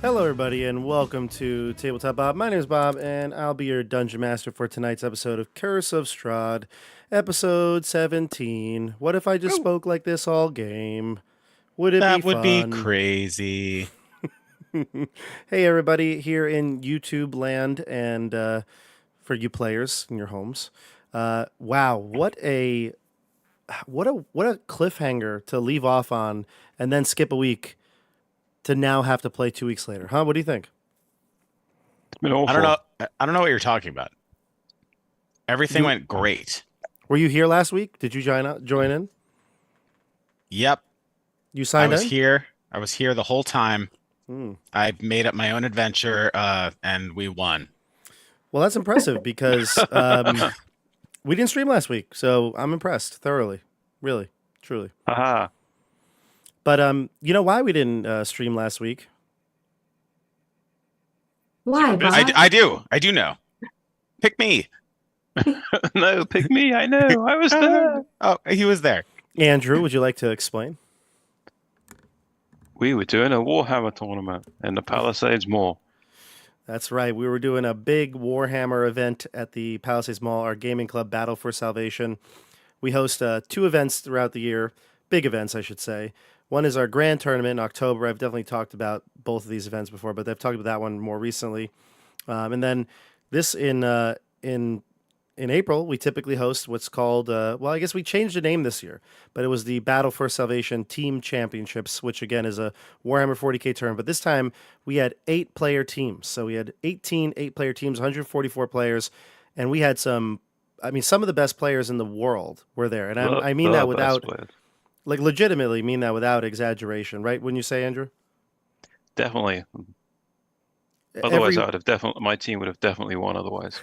Hello, everybody, and welcome to Tabletop Bob. My name is Bob, and I'll be your Dungeon Master for tonight's episode of Curse of Strahd, episode 17. What if I just Woo. spoke like this all game? Would it be That would be fun? crazy. Hey, everybody, here in YouTube land, and for you players in your homes. Wow, what a cliffhanger to leave off on, and then skip a week to now have to play 2 weeks later, huh? What do you think? It's been awful. I don't know. I don't know what you're talking about. Everything You went great. Were you here last week? Did you join in? Yep, You I signed was in? here. I was here the whole time. Hmm. I made up my own adventure, and we won. Well, that's impressive because we didn't stream last week, so I'm impressed thoroughly, really, truly. Haha. But you know why we didn't stream last week? Why, busy. Bob? I do. I do know. Pick me. No, pick me. I know. I was there. Oh, he was there. Andrew, would you like to explain? We were doing a Warhammer tournament in the Palisades Mall. That's right. We were doing a big Warhammer event at the Palisades Mall, our gaming club, Battle for Salvation. We host 2 events throughout the year, big events, I should say. One is our grand tournament in October. I've definitely talked about both of these events before, but I've talked about that one more recently. And then this in April, we typically host what's called, well, I guess we changed the name this year, but it was the Battle for Salvation Team Championships, which again is a Warhammer 40K tournament. But this time we had 8-player teams. So we had 18 8-player teams, 144 players, and we had some of the best players in the world were there. And I mean that without, like, legitimately mean that without exaggeration, right? Wouldn't you say, Andrew? Definitely. Otherwise, Every, my team would have definitely won otherwise.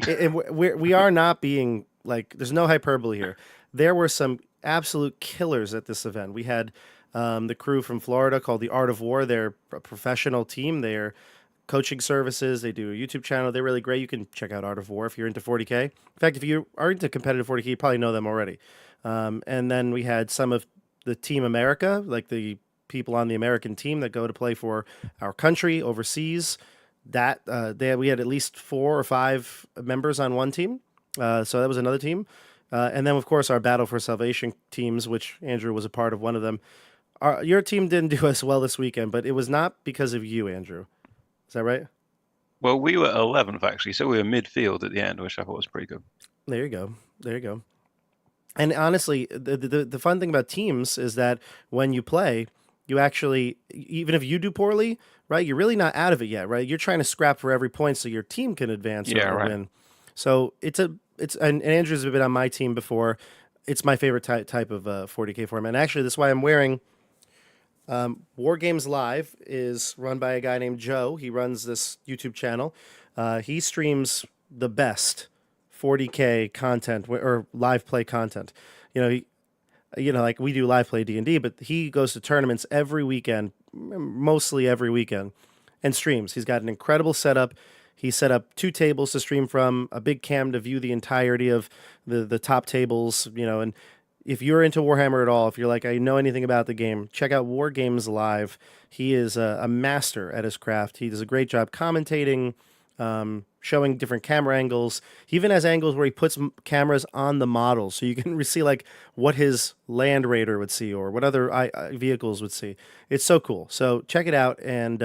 and we are not being like, there's no hyperbole here. There were some absolute killers at this event. We had the crew from Florida called the Art of War. They're a professional team. They're coaching services. They do a YouTube channel. They're really great. You can check out Art of War if you're into 40K. In fact, if you are into competitive 40K, you probably know them already. And then we had some of the Team America, like the people on the American team that go to play for our country overseas. That we had at least 4 or 5 members on one team, so that was another team, and then of course our Battle for Salvation teams, which Andrew was a part of one of them. Your team didn't do as well this weekend, but it was not because of you, Andrew. Is that right? Well, we were 11th, actually, so we were midfield at the end, which I thought was pretty good. There you go. There you go. And honestly, the fun thing about teams is that when you play, you actually, even if you do poorly, right, you're really not out of it yet, right? You're trying to scrap for every point so your team can advance or win. So and Andrew's been on my team before. It's my favorite type of 40K format. And actually, that's why I'm wearing War Games Live is run by a guy named Joe. He runs this YouTube channel. He streams the best 40K content or live play content. Like we do live play D&D, but he goes to tournaments every weekend, mostly every weekend, and streams. He's got an incredible setup. He set up 2 tables to stream from, a big cam to view the entirety of the top tables, and if you're into Warhammer at all, if you're like, I know anything about the game, check out War Games Live. He is a master at his craft. He does a great job commentating, showing different camera angles. He even has angles where he puts cameras on the models, so you can see like what his Land Raider would see or what other vehicles would see. It's so cool. So check it out and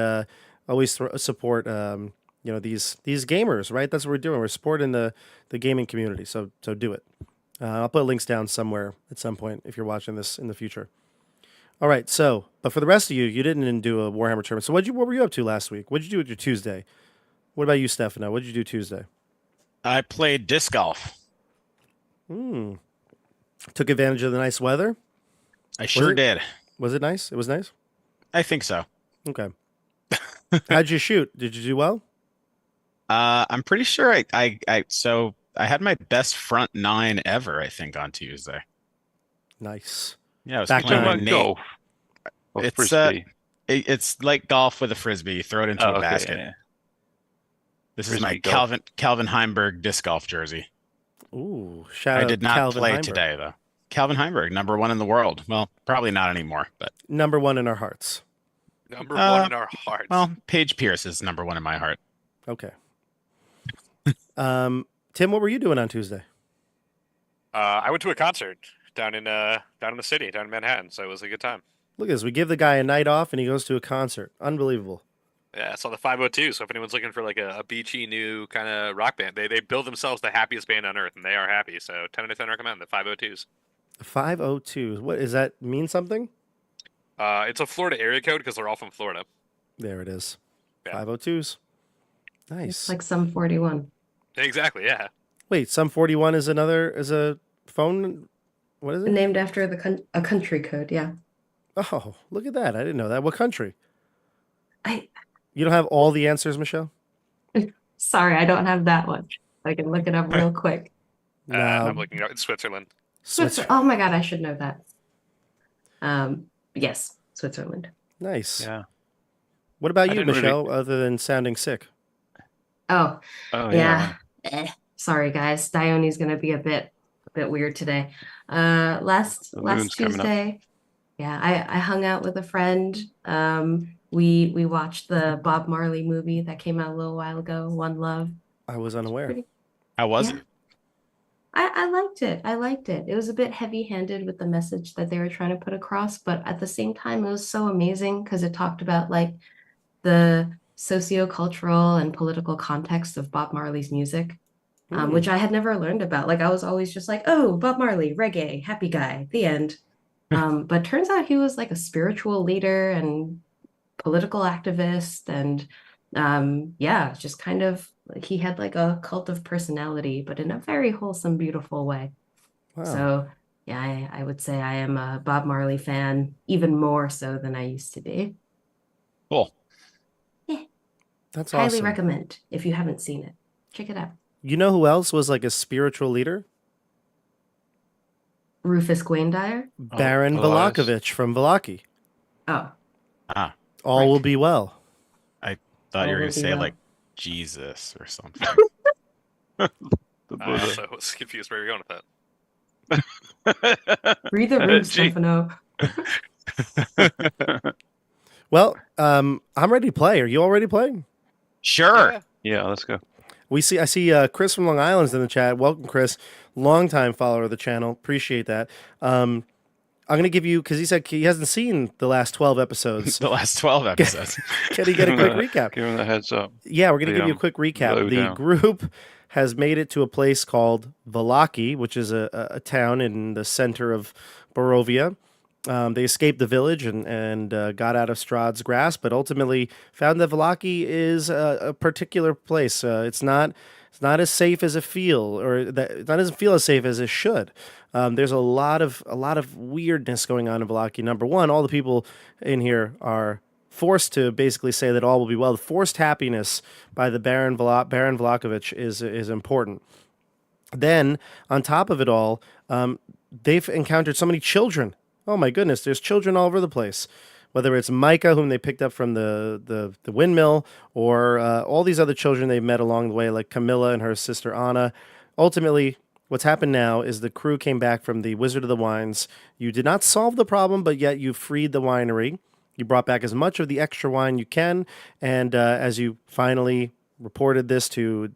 always support these gamers, right? That's what we're doing. We're supporting the gaming community. So do it. I'll put links down somewhere at some point if you're watching this in the future. All right. So, but for the rest of you, you didn't do a Warhammer tournament. So what were you up to last week? What'd you do with your Tuesday? What about you, Stefano? What did you do Tuesday? I played disc golf. Took advantage of the nice weather? I sure did. Was it nice? It was nice? I think so. Okay. How'd you shoot? Did you do well? I'm pretty sure so I had my best front 9 ever, I think, on Tuesday. Nice. Yeah, I was Back playing nine. with Nate. Golf. Or It's frisbee. it's like golf with a frisbee. You throw it into a Okay, basket. yeah. This is my Frisbee golf. Calvin Heimberg disc golf jersey. Ooh, shout I out did not Calvin play Heimberg. today, though. Calvin Heimberg, #1 in the world. Well, probably not anymore, but Number 1 in our hearts. Number one in our hearts. Well, Paige Pierce is number one in my heart. Okay. Tim, what were you doing on Tuesday? I went to a concert down in the city, down in Manhattan, so it was a good time. Look at this. We give the guy a night off and he goes to a concert. Unbelievable. Yeah, I saw the 502. So if anyone's looking for like a beachy new kind of rock band, they build themselves the happiest band on earth, and they are happy. So 10 out of 10 recommend the 502s. 502. What does that mean? Something? It's a Florida area code because they're all from Florida. There it is. Yeah. 502s. It's Nice. like some 41. Exactly. Yeah. Wait, some 41 is a phone. What is it? Named after a country code, yeah. Oh, look at that. I didn't know that. What country? I You don't have all the answers, Michelle? Sorry, I don't have that one. I can look it up real quick. No. I'm looking up. It's Switzerland. Oh my God, I should know that. Yes, Switzerland. Nice. Yeah. What about I you, didn't really- Michelle, other than sounding sick? Oh, Oh yeah. Sorry, guys. Dione's gonna be a bit weird today. Last moon's coming up. Tuesday, yeah, I hung out with a friend. We watched the Bob Marley movie that came out a little while ago, One Love. I was unaware. Pretty- How was Yeah. it? I liked it. I liked it. It was a bit heavy-handed with the message that they were trying to put across, but at the same time, it was so amazing because it talked about like the socio-cultural and political context of Bob Marley's music, which I had never learned about. Like I was always just like, oh, Bob Marley, reggae, happy guy, the end. But turns out he was like a spiritual leader and political activist, and yeah, just kind of like he had like a cult of personality, but in a very wholesome, beautiful way. Wow. So yeah, I would say I am a Bob Marley fan, even more so than I used to be. Cool. That's Highly awesome. recommend if you haven't seen it. Check it out. You know who else was like a spiritual leader? Rufus Gwaindire. Baron Elias. Vallaki from Vallaki. Oh, Ah, All Right. will be well. thought you were Oh, going to will be say well. like Jesus or something. The I Buddha. also was confused where you're going with that. read the room, Gee. Stefano. Well, I'm ready to play. Are you all ready to play? Sure. Yeah. Yeah, let's go. I see Chris from Long Island's in the chat. Welcome, Chris. Longtime follower of the channel. Appreciate that. I'm going to give you, because he said he hasn't seen the last 12 episodes. The last 12 episodes. Can he get a quick recap? Give him the heads up. Yeah, we're going to The, give you a quick recap. The lowdown. group has made it to a place called Vallaki, which is a town in the center of Barovia. They escaped the village and got out of Strahd's grasp, but ultimately found that Vallaki is a particular place. It's not as safe as it doesn't feel as safe as it should. There's a lot of weirdness going on in Vallaki. Number one, all the people in here are forced to basically say that all will be well. The forced happiness by the Baron Vlakovich is important. Then, on top of it all, they've encountered so many children. Oh my goodness, there's children all over the place. Whether it's Micah, whom they picked up from the windmill, or all these other children they've met along the way, like Camilla and her sister Anna. Ultimately, what's happened now is the crew came back from the Wizard of the Wines. You did not solve the problem, but yet you freed the winery. You brought back as much of the extra wine you can, and as you finally reported this to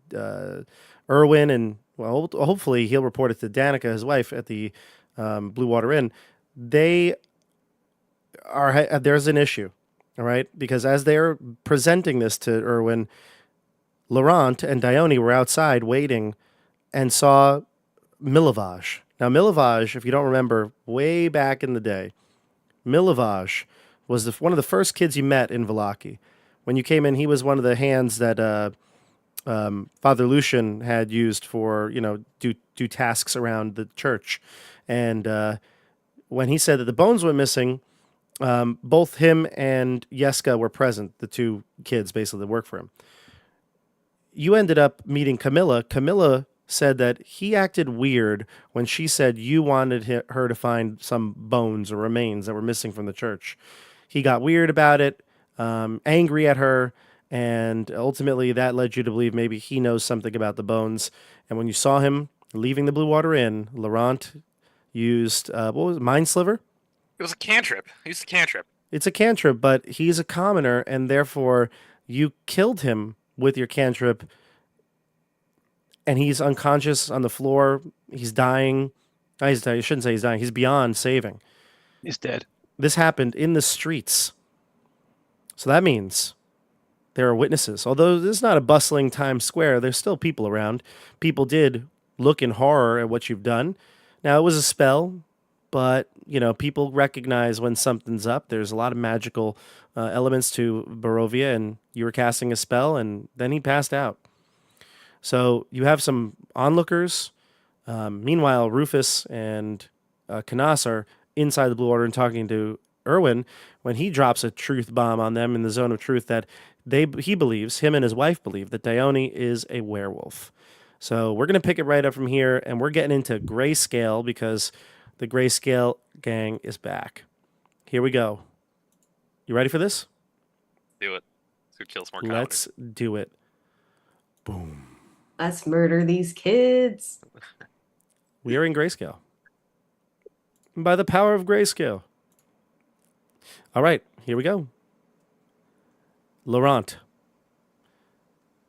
Erwin, and well, hopefully he'll report it to Danica, his wife, at the Blue Water Inn. There's an issue, all right? Because as they're presenting this to Erwin, Laurent and Dione were outside waiting and saw Milovage. Now, Milovage, if you don't remember, way back in the day, Milovage was one of the first kids you met in Vallaki. When you came in, he was one of the hands that Father Lucian had used for, do tasks around the church. And when he said that the bones went missing, both him and Yeska were present, the two kids basically that work for him. You ended up meeting Camilla. Camilla said that he acted weird when she said you wanted her to find some bones or remains that were missing from the church. He got weird about it, angry at her, and ultimately that led you to believe maybe he knows something about the bones. And when you saw him leaving the Blue Water Inn, Laurent used, what was it, Mind Sliver? It was a cantrip. He used a cantrip. It's a cantrip, but he's a commoner, and therefore you killed him with your cantrip, and he's unconscious on the floor. He's dying. I shouldn't say he's dying. He's beyond saving. He's dead. This happened in the streets. So that means there are witnesses. Although this is not a bustling Times Square, there's still people around. People did look in horror at what you've done. Now, it was a spell, but, people recognize when something's up. There's a lot of magical elements to Barovia, and you were casting a spell, and then he passed out. So you have some onlookers. Meanwhile, Rufus and Canas are inside the Blue Order and talking to Erwin when he drops a truth bomb on them in the zone of truth that he believes, him and his wife believe, that Dione is a werewolf. So we're going to pick it right up from here, and we're getting into Grayscale because the Grayscale gang is back. Here we go. You ready for this? Do it. Let's kill some more Let's do it. Boom. Let's murder these kids. We are in Grayscale. By the power of Grayscale. All right, here we go. Laurent.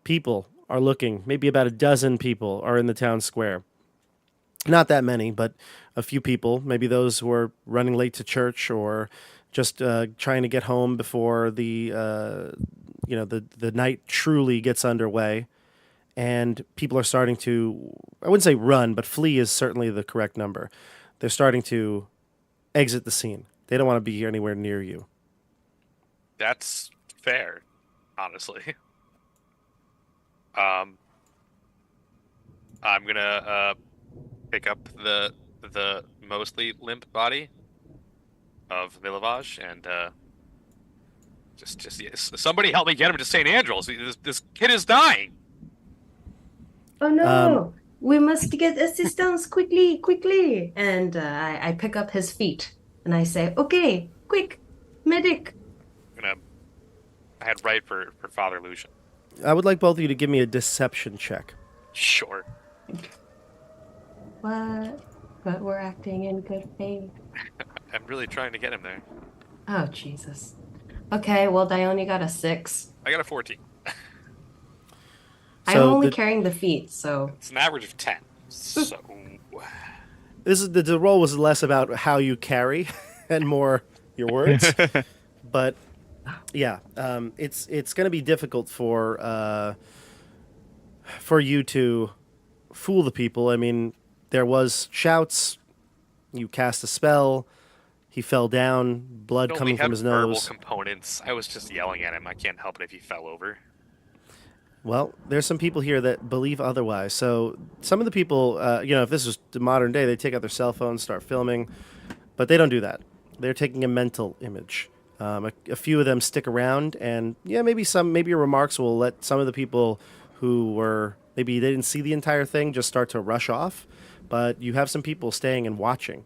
People are looking. Maybe about a dozen people are in the town square. Not that many, but a few people. Maybe those who are running late to church or just trying to get home before the night truly gets underway. And people are starting to, I wouldn't say run, but flee is certainly the correct number. They're starting to exit the scene. They don't want to be anywhere near you. That's fair, honestly. I'm gonna pick up the mostly limp body of Villavage and just yes, somebody help me get him to St. Andrews. This kid is dying. Oh no! We must get assistance quickly! And I pick up his feet and I say, "Okay, quick, medic!" I had right for Father Lucian. I would like both of you to give me a deception check. Sure. What? But we're acting in good faith. I'm really trying to get him there. Oh Jesus. Okay, well Dione got a 6. I got a 14. I'm only carrying the feet, so It's an average of 10. So This is the roll was less about how you carry and more your words. But yeah, it's going to be difficult for you to fool the people. I mean, there was shouts. You cast a spell. He fell down, blood coming from his verbal nose. components. I was just yelling at him. I can't help it if he fell over. Well, there's some people here that believe otherwise. So some of the people, if this was the modern day, they take out their cell phones, start filming, but they don't do that. They're taking a mental image. A few of them stick around, and maybe your remarks will let some of the people who were maybe they didn't see the entire thing just start to rush off. But you have some people staying and watching,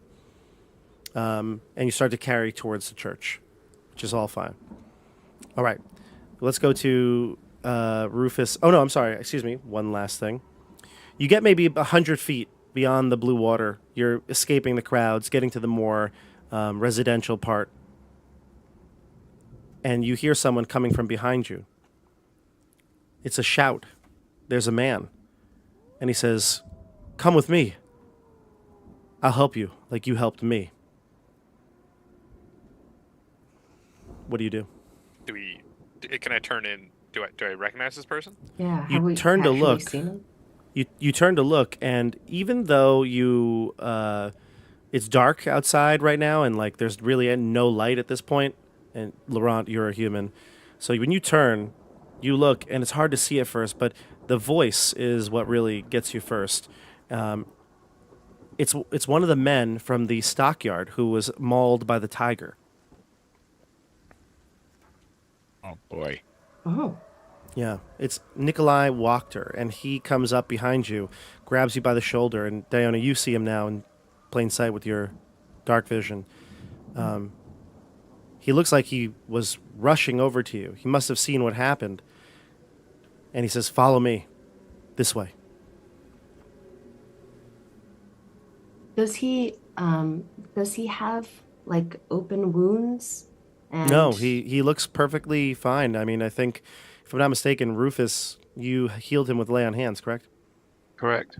and you start to carry towards the church, which is all fine. All right, let's go to Rufus. Oh no, I'm sorry. Excuse me. One last thing. You get maybe 100 feet beyond the blue water. You're escaping the crowds, getting to the more residential part. And you hear someone coming from behind you. It's a shout. There's a man. And he says, "Come with me. I'll help you like you helped me." What do you do? Can I turn in? Do I recognize this person? yeah. You Have we turn to actually look. seen him? You turn to look, and even though it's dark outside right now, and like there's really no light at this point, and Laurent, you're a human, so when you turn, you look, and it's hard to see at first, but the voice is what really gets you first. It's one of the men from the stockyard who was mauled by the tiger. Oh boy. Oh. Yeah, it's Nikolai Wachter, and he comes up behind you, grabs you by the shoulder, and Dione, you see him now in plain sight with your dark vision. He looks like he was rushing over to you. He must have seen what happened. And he says, "Follow me. This way." Does he have like open wounds And No, he looks perfectly fine. I mean, I think, if I'm not mistaken, Rufus, you healed him with lay on hands, correct? Correct.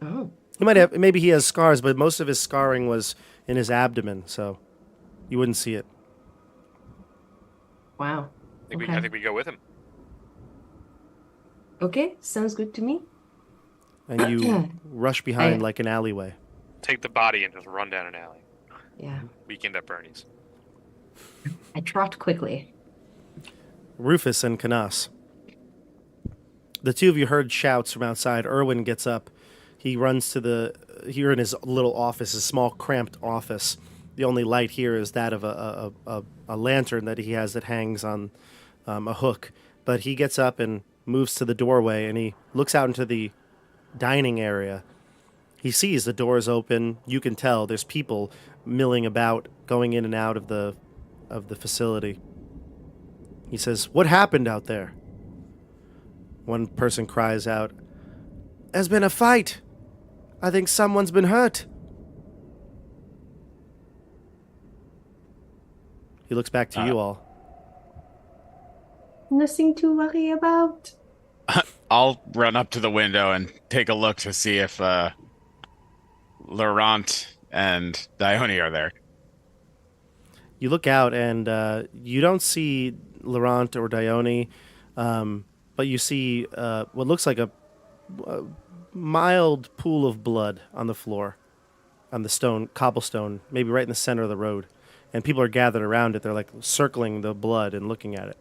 Oh, He might have, maybe he has scars, but most of his scarring was in his abdomen, so you wouldn't see it. wow. I Okay. think we go with him. Okay, sounds good to me. And you rush behind I- like an alleyway. Take the body and just run down an alley. Yeah. Weekend at Bernie's. I trot quickly. Rufus and Canas. The two of you heard shouts from outside. Erwin gets up. He runs to here in his little office, his small cramped office. The only light here is that of a lantern that he has that hangs on a hook. But he gets up and moves to the doorway, and he looks out into the dining area. He sees the doors open. You can tell there's people milling about, going in and out of the facility. He says, "What happened out there?" One person cries out, "There's been a fight. I think someone's been hurt." He looks back to you all. Nothing to worry about. I'll run up to the window and take a look to see if Laurent and Dione are there. You look out and you don't see Laurent or Dione, but you see what looks like a mild pool of blood on the floor, on the cobblestone, maybe right in the center of the road. And people are gathered around it. They're like circling the blood and looking at it.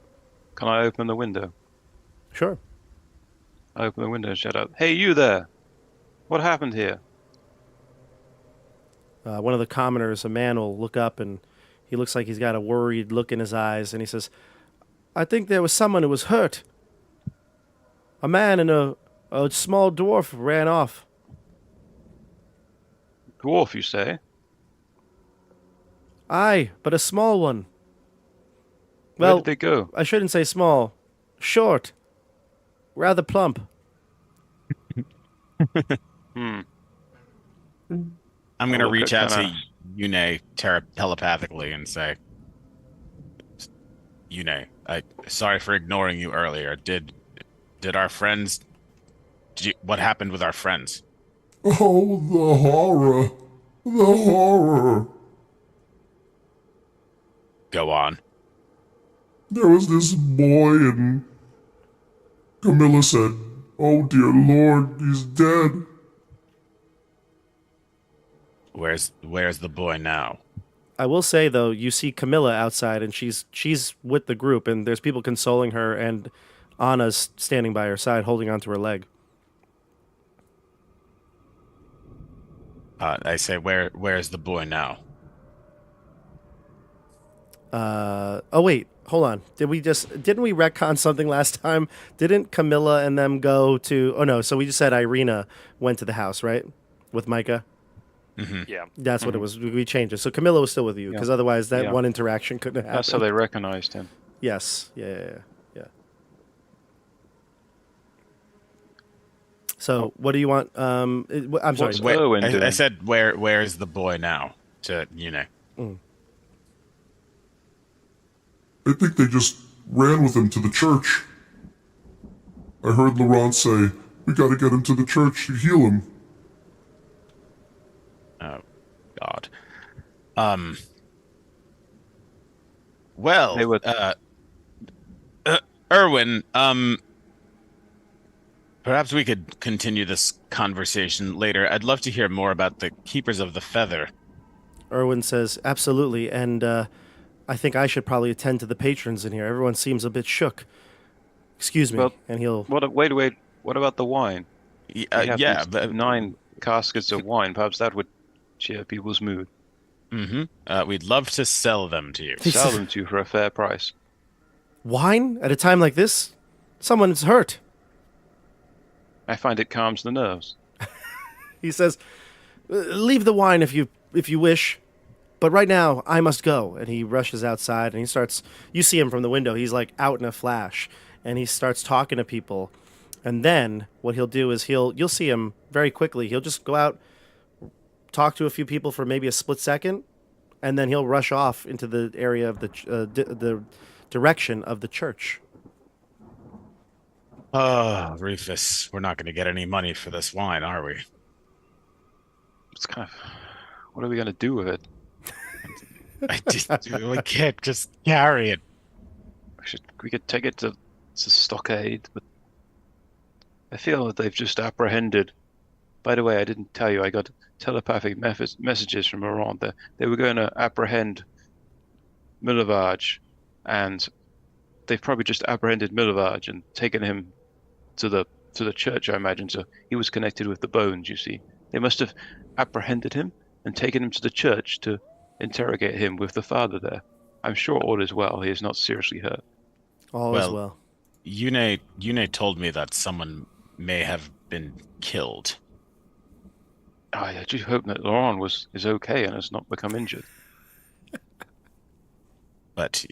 Can I open the window? Sure. I open the window and shout out, "Hey, you there! What happened here?" One of the commoners, a man, will look up and he looks like he's got a worried look in his eyes. And he says, "I think there was someone who was hurt. A man and a small dwarf ran off." Dwarf, you say? "Aye, but a small one." Where Well, did they go? I shouldn't say small. Short. Rather plump. Hmm. I'm going to I'll look reach at out to Canas. Yune telepathically and say, "Yune, sorry for ignoring you earlier. Did our friends... what happened with our friends?" Oh, the horror. The horror. Go on. There was this boy and Camilla said, "Oh dear Lord, he's dead." Where's the boy now? I will say, though, you see Camilla outside, and she's with the group, and there's people consoling her, and Anna's standing by her side, holding onto her leg. I say, where's the boy now? Oh, wait. Hold on. Didn't we retcon something last time? Didn't Camilla and them go to... Oh, no. So we just said Irina went to the house, right? With Micah? Yeah. That's what it was. We changed it. So Camilla was still with you, because otherwise that one interaction couldn't have happened. That's how they recognized him. Yes. Yeah. So, what do you want? I'm sorry. What's Owen I doing? said, where is the boy now? To Yune. I think they just ran with him to the church. I heard Laurent say, "We gotta get him to the church to heal him." Oh, God. Well, They would- Erwin, perhaps we could continue this conversation later. I'd love to hear more about the Keepers of the Feather. Erwin says, "Absolutely, and I think I should probably attend to the patrons in here. Everyone seems a bit shook. Excuse me." Well, And he'll... Wait. What about the wine? We have Yeah, these but 9 caskets of wine. Perhaps that would cheer people's mood. we'd love to sell them to you. Sell them to you for a fair price. Wine? At a time like this? Someone's hurt. I find it calms the nerves. He says, "Leave the wine if you wish, but right now I must go." And he rushes outside and he starts... You see him from the window. He's like out in a flash, and he starts talking to people. And then what he'll do is you'll see him very quickly. He'll just go out, talk to a few people for maybe a split second, and then he'll rush off into the area of the direction of the church. Oh, Rufus, we're not going to get any money for this wine, are we? It's kind of. What are we going to do with it? We can't just carry it. We could take it to Stockade, but I feel that they've just apprehended. By the way, I didn't tell you, I got telepathic messages from Laurent that they were going to apprehend Milovage, and they've probably just apprehended Milovage and taken him to the church, I imagine. So he was connected with the bones, you see. They must have apprehended him and taken him to the church to interrogate him with the father there. I'm sure all is well. He is not seriously hurt. All is well. Yune told me that someone may have been killed. I just hope that Laurent is okay and has not become injured. But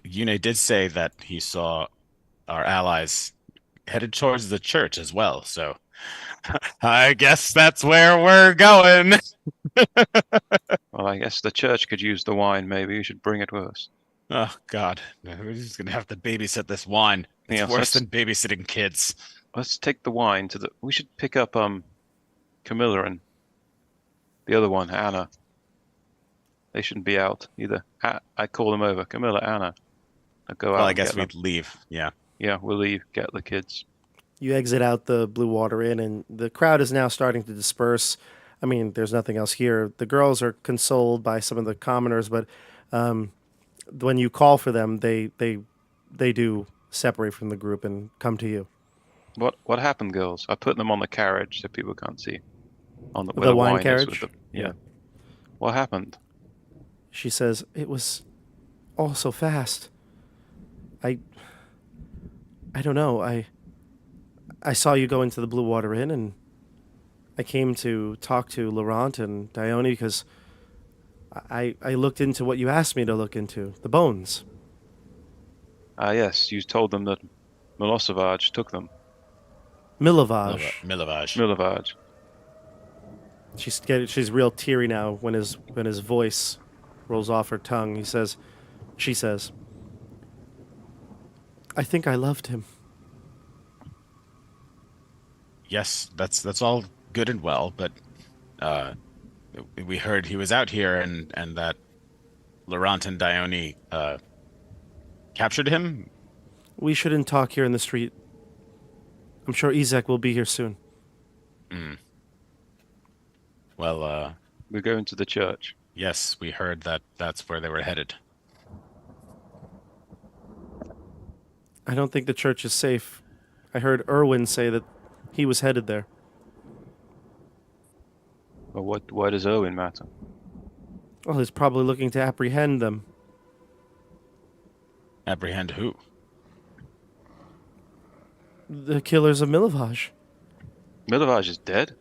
Yune did say that he saw our allies headed towards the church as well, so I guess that's where we're going. Well, I guess the church could use the wine. Maybe we should bring it with us. Oh, God. We're just going to have to babysit this wine. It's Yes, worse than babysitting kids. Let's take the wine to the... We should pick up Camilla and the other one, Anna. They shouldn't be out either. I call them over. Camilla, Anna. I'll go out. Well, I and guess get them. we'd leave. Yeah. Yeah, we'll leave. Get the kids. You exit out the Blue Water Inn, and the crowd is now starting to disperse. I mean, there's nothing else here. The girls are consoled by some of the commoners, but when you call for them, they do separate from the group and come to you. What happened, girls? I put them on the carriage so people can't see. On where The wine is carriage? with yeah. What happened? She says, "It was all so fast. I don't know. I saw you go into the Blue Water Inn, and I came to talk to Laurent and Dione because I looked into what you asked me to look into, the bones." Yes, you told them that Milosevic took them. Milovage. Milovage. She's real teary now when his voice rolls off her tongue. She says, "I think I loved him." Yes, that's all good and well, but we heard he was out here and that Laurent and Dione captured him. We shouldn't talk here in the street. I'm sure Izek will be here soon. Well, We're going to the church. yes, we heard that that's where they were headed. I don't think the church is safe. I heard Erwin say that he was headed there. But why does Owen matter? Well, he's probably looking to apprehend them. Apprehend who? The killers of Milovage. Milovage is dead?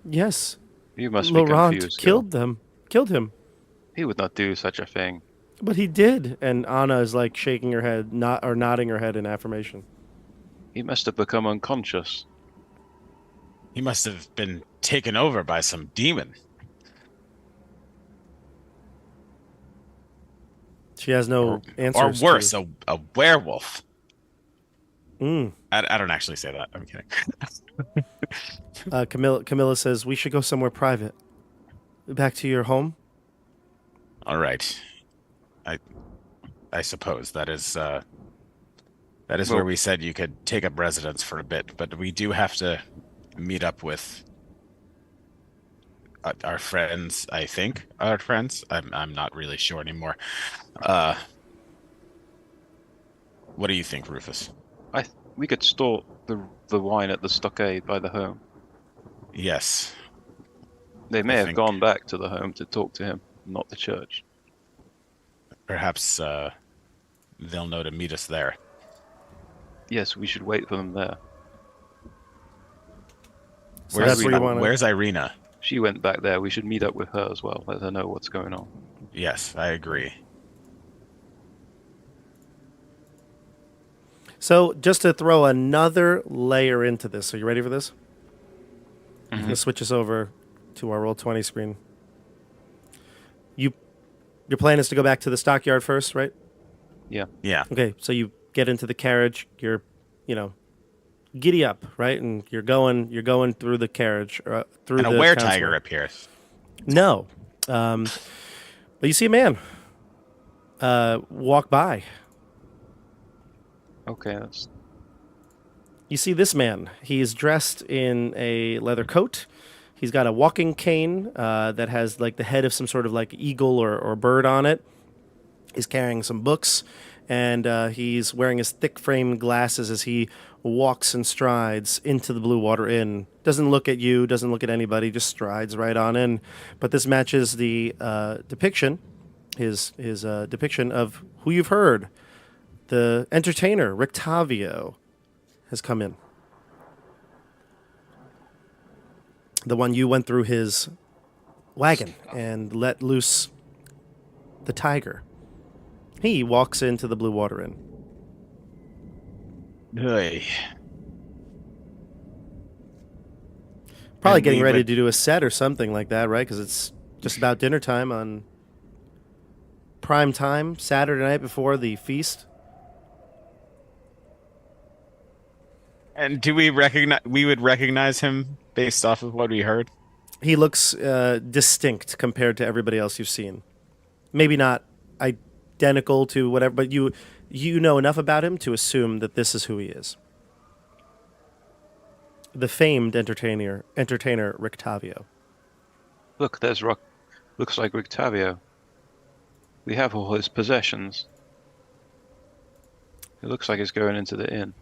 Yes. You must be Laurent confused. killed him. He would not do such a thing. But he did. And Anna is like shaking her head, nodding her head in affirmation. He must have become unconscious. He must have been taken over by some demon. She has no answers. Or worse, a werewolf. I don't actually say that. I'm kidding. Camilla says, "We should go somewhere private. Back to your home?" All right. I suppose that is where we said you could take up residence for a bit, but we do have to meet up with our friends. I think our friends. I'm not really sure anymore. What do you think, Rufus? We could store the wine at the stockade by the home. Yes. They may I have think- gone back to the home to talk to him, not the church. Perhaps they'll know to meet us there. Yes, we should wait for them there. So that's where you want to... Where's Irina? She went back there. We should meet up with her as well. Let her know what's going on. Yes, I agree. So just to throw another layer into this. Are you ready for this? I'm going to switch us over to our Roll20 screen. Your plan is to go back to the stockyard first, right? Yeah. Yeah. Okay, so you get into the carriage. You're, giddy up, right? And you're going through the carriage, through And a the town were-tiger square. appears. No, but you see a man walk by. Okay, that's You see this man. He's dressed in a leather coat. He's got a walking cane that has like the head of some sort of like eagle or bird on it. He's carrying some books, and he's wearing his thick frame glasses as he walks and strides into the Blue Water Inn. Doesn't look at you, doesn't look at anybody, just strides right on in. But this matches the depiction, his depiction of who you've heard. The entertainer, Rictavio, has come in. The one you went through his wagon and let loose the tiger. He walks into the Blue Water Inn. Hey. Probably And getting we ready would- to do a set or something like that, right? Because it's just about dinner time on prime time, Saturday night before the feast. And do we recognize? We would recognize him based off of what we heard. He looks distinct compared to everybody else you've seen. Maybe not identical to whatever, but you know enough about him to assume that this is who he is. The famed entertainer Rictavio. look. There's Rock. Looks like Rictavio. We have all his possessions. It looks like he's going into the inn.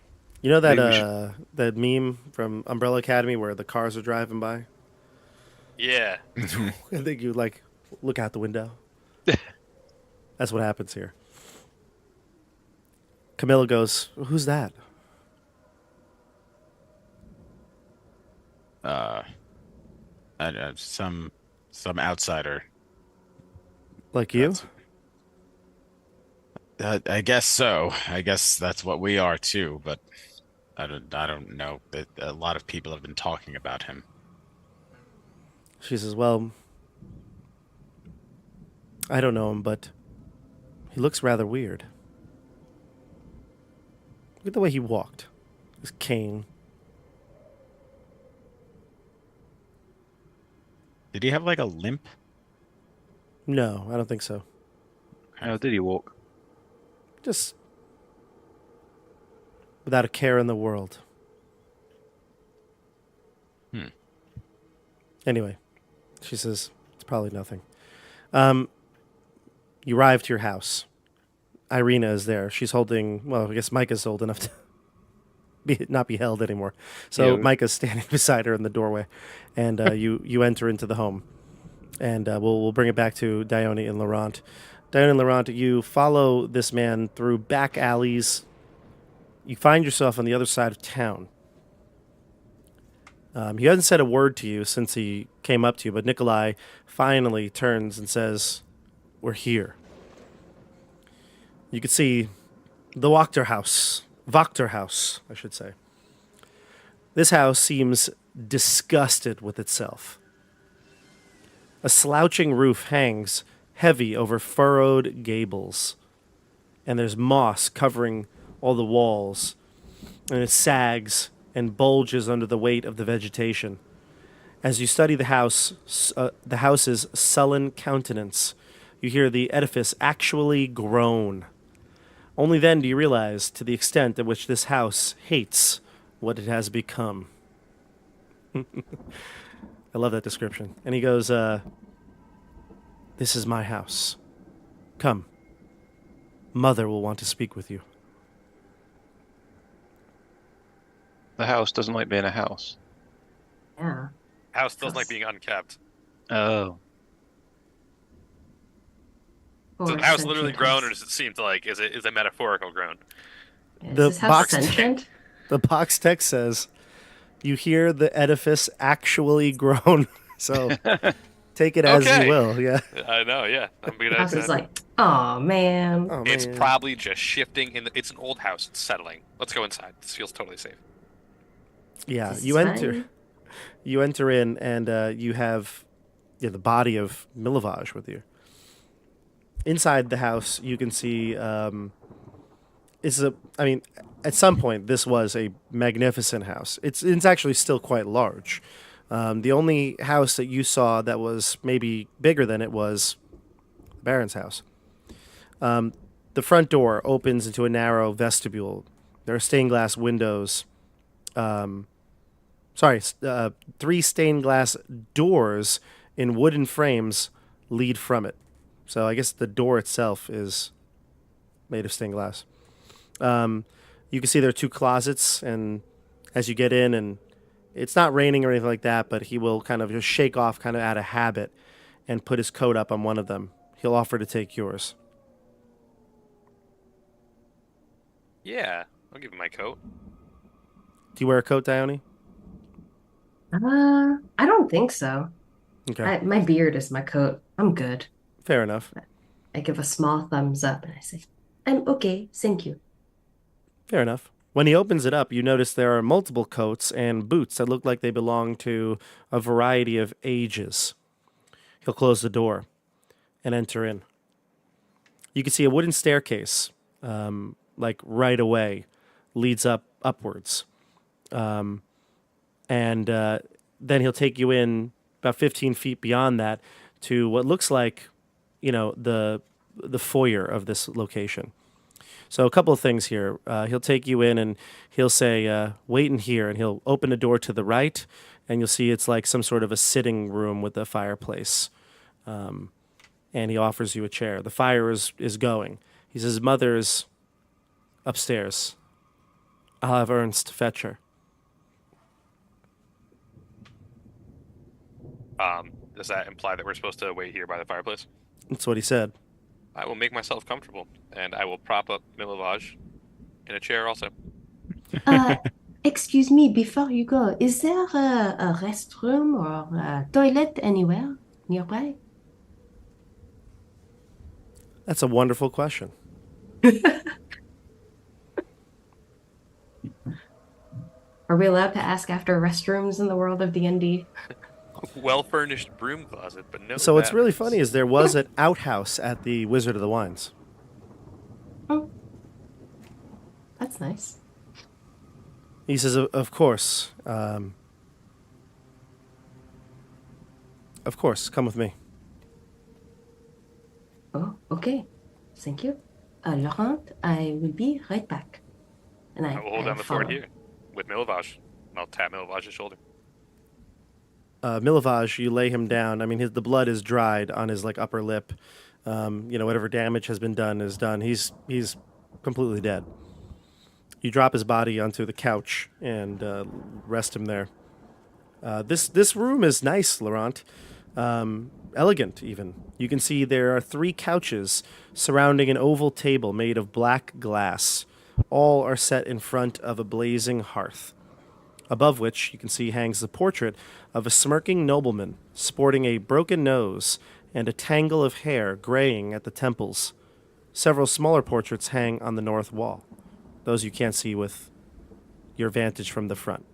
You know that Maybe we that meme from Umbrella Academy where the cars are driving by? Yeah. I think you like look out the window. That's what happens here. Camilla goes, "Who's that?" Some outsider. Like you? I guess so. I guess that's what we are too. But I don't know. That a lot of people have been talking about him. She says, "Well, I don't know him, but he looks rather weird. Look at the way he walked. His cane. Did he have like a limp? No, I don't think so. How did he walk? Just without a care in the world." Anyway, she says, "It's probably nothing." You arrive to your house. Irina is there. She's holding, well, I guess Micah's old enough to not be held anymore. So Yeah. Micah's standing beside her in the doorway. And you enter into the home. And we'll bring it back to Dione and Laurent. Dione and Laurent, you follow this man through back alleys. You find yourself on the other side of town. He hasn't said a word to you since he came up to you, but Nikolai finally turns and says, "We're here." You can see the Wachterhaus, I should say. This house seems disgusted with itself. A slouching roof hangs heavy over furrowed gables, and there's moss covering all the walls, and it sags and bulges under the weight of the vegetation. As you study the house's sullen countenance, you hear the edifice actually groan. Only then do you realize to the extent at which this house hates what it has become. I love that description. And he goes, "This is my house. Come. Mother will want to speak with you." The house doesn't like being a house. Yeah. House doesn't like being unkept. Oh. So Or the house literally sentient grown, or house. does it seem to like is a metaphorical groan? Is The this house box- sentient? The box text says, "You hear the edifice actually groan." So take it as Okay. you will. Yeah. I know, yeah. I'm gonna. House is like, oh man. Oh, It's man. probably just shifting. It's an old house. It's settling. Let's go inside. This feels totally safe. Yeah. This You is enter. fine. You enter in, and you have the body of Milovage with you. Inside the house, you can see at some point this was a magnificent house. It's actually still quite large. The only house that you saw that was maybe bigger than it was the Baron's house. The front door opens into a narrow vestibule. There are stained glass windows. Three stained glass doors in wooden frames lead from it. So I guess the door itself is made of stained glass. You can see there are 2 closets, and as you get in, and it's not raining or anything like that, but he will kind of just shake off kind of out of habit and put his coat up on one of them. He'll offer to take yours. Yeah, I'll give him my coat. Do you wear a coat, Dione? I don't think so. Okay, My beard is my coat. I'm good. fair enough. I give a small thumbs up and I say, I'm okay, thank you. Fair enough. When he opens it up, you notice there are multiple coats and boots that look like they belong to a variety of ages. He'll close the door and enter in. You can see a wooden staircase, like right away, leads upwards. And then he'll take you in about 15 feet beyond that to what looks like, the foyer of this location. So a couple of things here. He'll take you in and he'll say, wait in here, and he'll open a door to the right, and you'll see it's like some sort of a sitting room with a fireplace. And he offers you a chair. The fire is going. He says, Mother's upstairs. I'll have Ernst fetch her. Does that imply that we're supposed to wait here by the fireplace? That's what he said. I will make myself comfortable, and I will prop up Milovage in a chair also. Excuse me, before you go, is there a restroom or a toilet anywhere nearby? That's a wonderful question. Are we allowed to ask after restrooms in the world of D&D? Well-furnished broom closet, but no. So what's really bathrooms. funny is there was an outhouse at the Wizard of the Wines. Oh, that's nice. He says, of course. Of course, come with me. Oh, okay. Thank you. Laurent, I will be right back. And I will hold down the fort follow. here with Milovage. I'll tap Milovage's shoulder. Milovage, you lay him down. I mean, the blood is dried on his upper lip. Whatever damage has been done is done. He's completely dead. You drop his body onto the couch and rest him there. This room is nice, Laurent. Elegant, even. You can see there are 3 couches surrounding an oval table made of black glass. All are set in front of a blazing hearth, above which you can see hangs the portrait of a smirking nobleman sporting a broken nose and a tangle of hair graying at the temples. Several smaller portraits hang on the north wall. Those you can't see with your vantage from the front.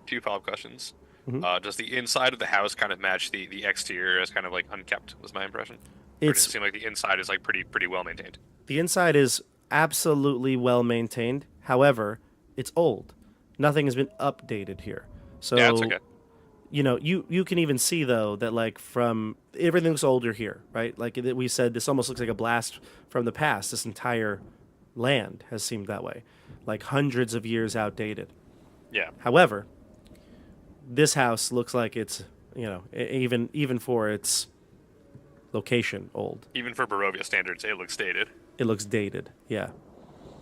2 follow-up questions. Mhm. Does the inside of the house kind of match the exterior as kind of unkept, was my impression? Or does it seem like the inside is pretty well maintained? The inside is absolutely well maintained. However, it's old. Nothing has been updated here. So Yeah, it's okay. You can even see though that from everything's older here, right? Like we said, this almost looks like a blast from the past. This entire land has seemed that way, like hundreds of years outdated. Yeah. However, this house looks like it's even for its location old. Even for Barovia standards, it looks dated. It looks dated. Yeah.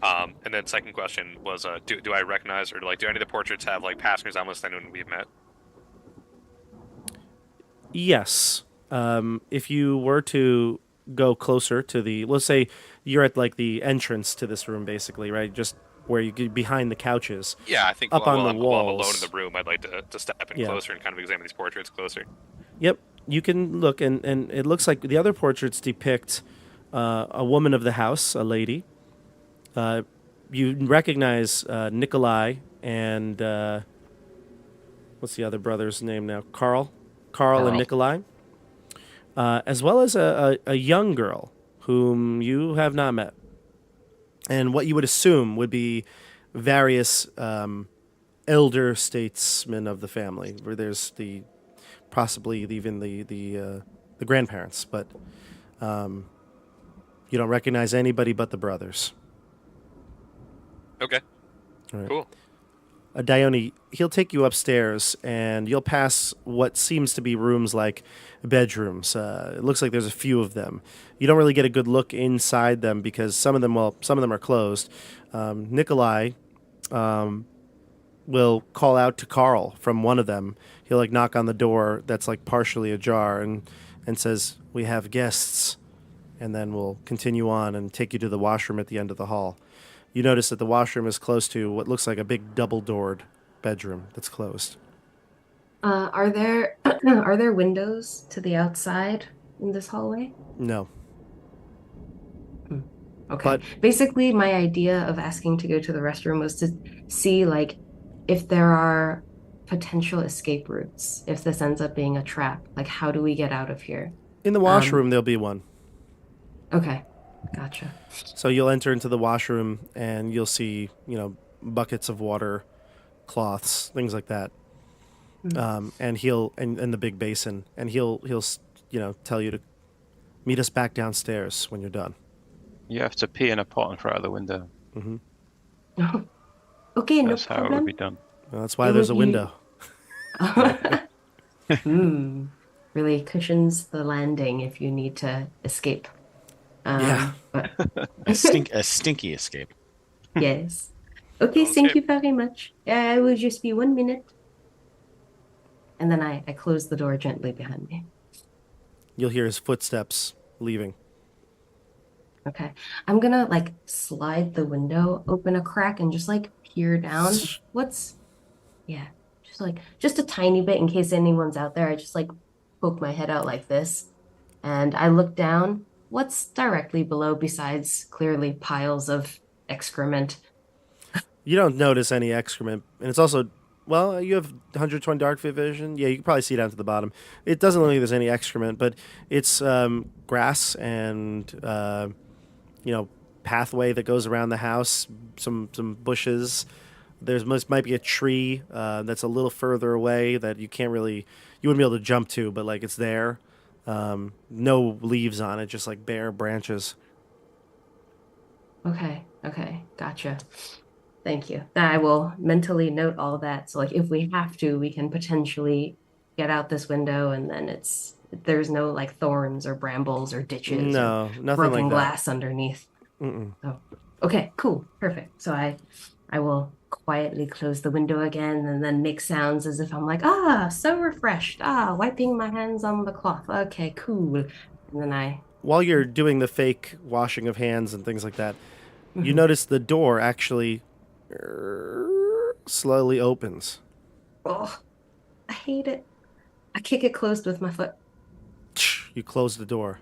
And then second question was, do I recognize or do any of the portraits have past resemblance to anyone we've met? Yes. If you were to go closer to let's say you're at the entrance to this room, basically, right? Just where you get behind the couches. Yeah, I think Up while on the I'm alone walls. in the room, I'd like to step in Yeah. closer and kind of examine these portraits closer. Yep. You can look, and it looks like the other portraits depict a woman of the house, a lady. You recognize Nikolai and what's the other brother's name now? Carl and Carl. Nikolai. as well as a young girl whom you have not met. And what you would assume would be various elder statesmen of the family, where there's possibly even the grandparents, but you don't recognize anybody but the brothers. Okay. All right. Cool. Dione, he'll take you upstairs, and you'll pass what seems to be rooms like bedrooms. It looks like there's a few of them. You don't really get a good look inside them because some of them are closed. Nikolai will call out to Carl from one of them. He'll like knock on the door that's like partially ajar and says, "We have guests," and then we'll continue on and take you to the washroom at the end of the hall. You notice that the washroom is close to what looks like a big double-doored bedroom that's closed. Are there are there windows to the outside in this hallway? No. Okay. But- Basically, my idea of asking to go to the restroom was to see like if there are potential escape routes. If this ends up being a trap, like how do we get out of here? In the washroom, there'll be one. Okay, gotcha. So you'll enter into the washroom, and you'll see, buckets of water, cloths, things like that. And he'll and the big basin, and he'll tell you to meet us back downstairs when you're done. You have to pee in a pot in front of the window. Okay, no That's how it would problem. be done. Well, that's why It there's a would be- window. Really cushions the landing if you need to escape. Yeah. But A stinky escape. yes. Okay, Don't thank escape. you very much. I will just be 1 minute. And then I close the door gently behind me. You'll hear his footsteps leaving. Okay. I'm gonna like slide the window open a crack and just like peer down. Just a tiny bit in case anyone's out there. I just like poke my head out like this. And I look down. What's directly below besides clearly piles of excrement? You don't notice any excrement, and it's also, well, you have 120 dark vision. Yeah, you can probably see down to the bottom. It doesn't look like there's any excrement, but it's grass and pathway that goes around the house. Some bushes. Might be a tree that's a little further away that you wouldn't be able to jump to, but like it's there. No leaves on it, just like bare branches. Okay, gotcha. Thank you. I will mentally note all that. So like if we have to, we can potentially get out this window and then there's no like thorns or brambles or ditches No, or nothing broken like that. glass underneath. Mm-mm. Oh, okay, cool, perfect. So I will quietly close the window again and then make sounds as if I'm like, so refreshed. Wiping my hands on the cloth. Okay, cool. And then While you're doing the fake washing of hands and things like that, you notice the door actually slowly opens. oh, I hate it. I kick it closed with my foot. You close the door.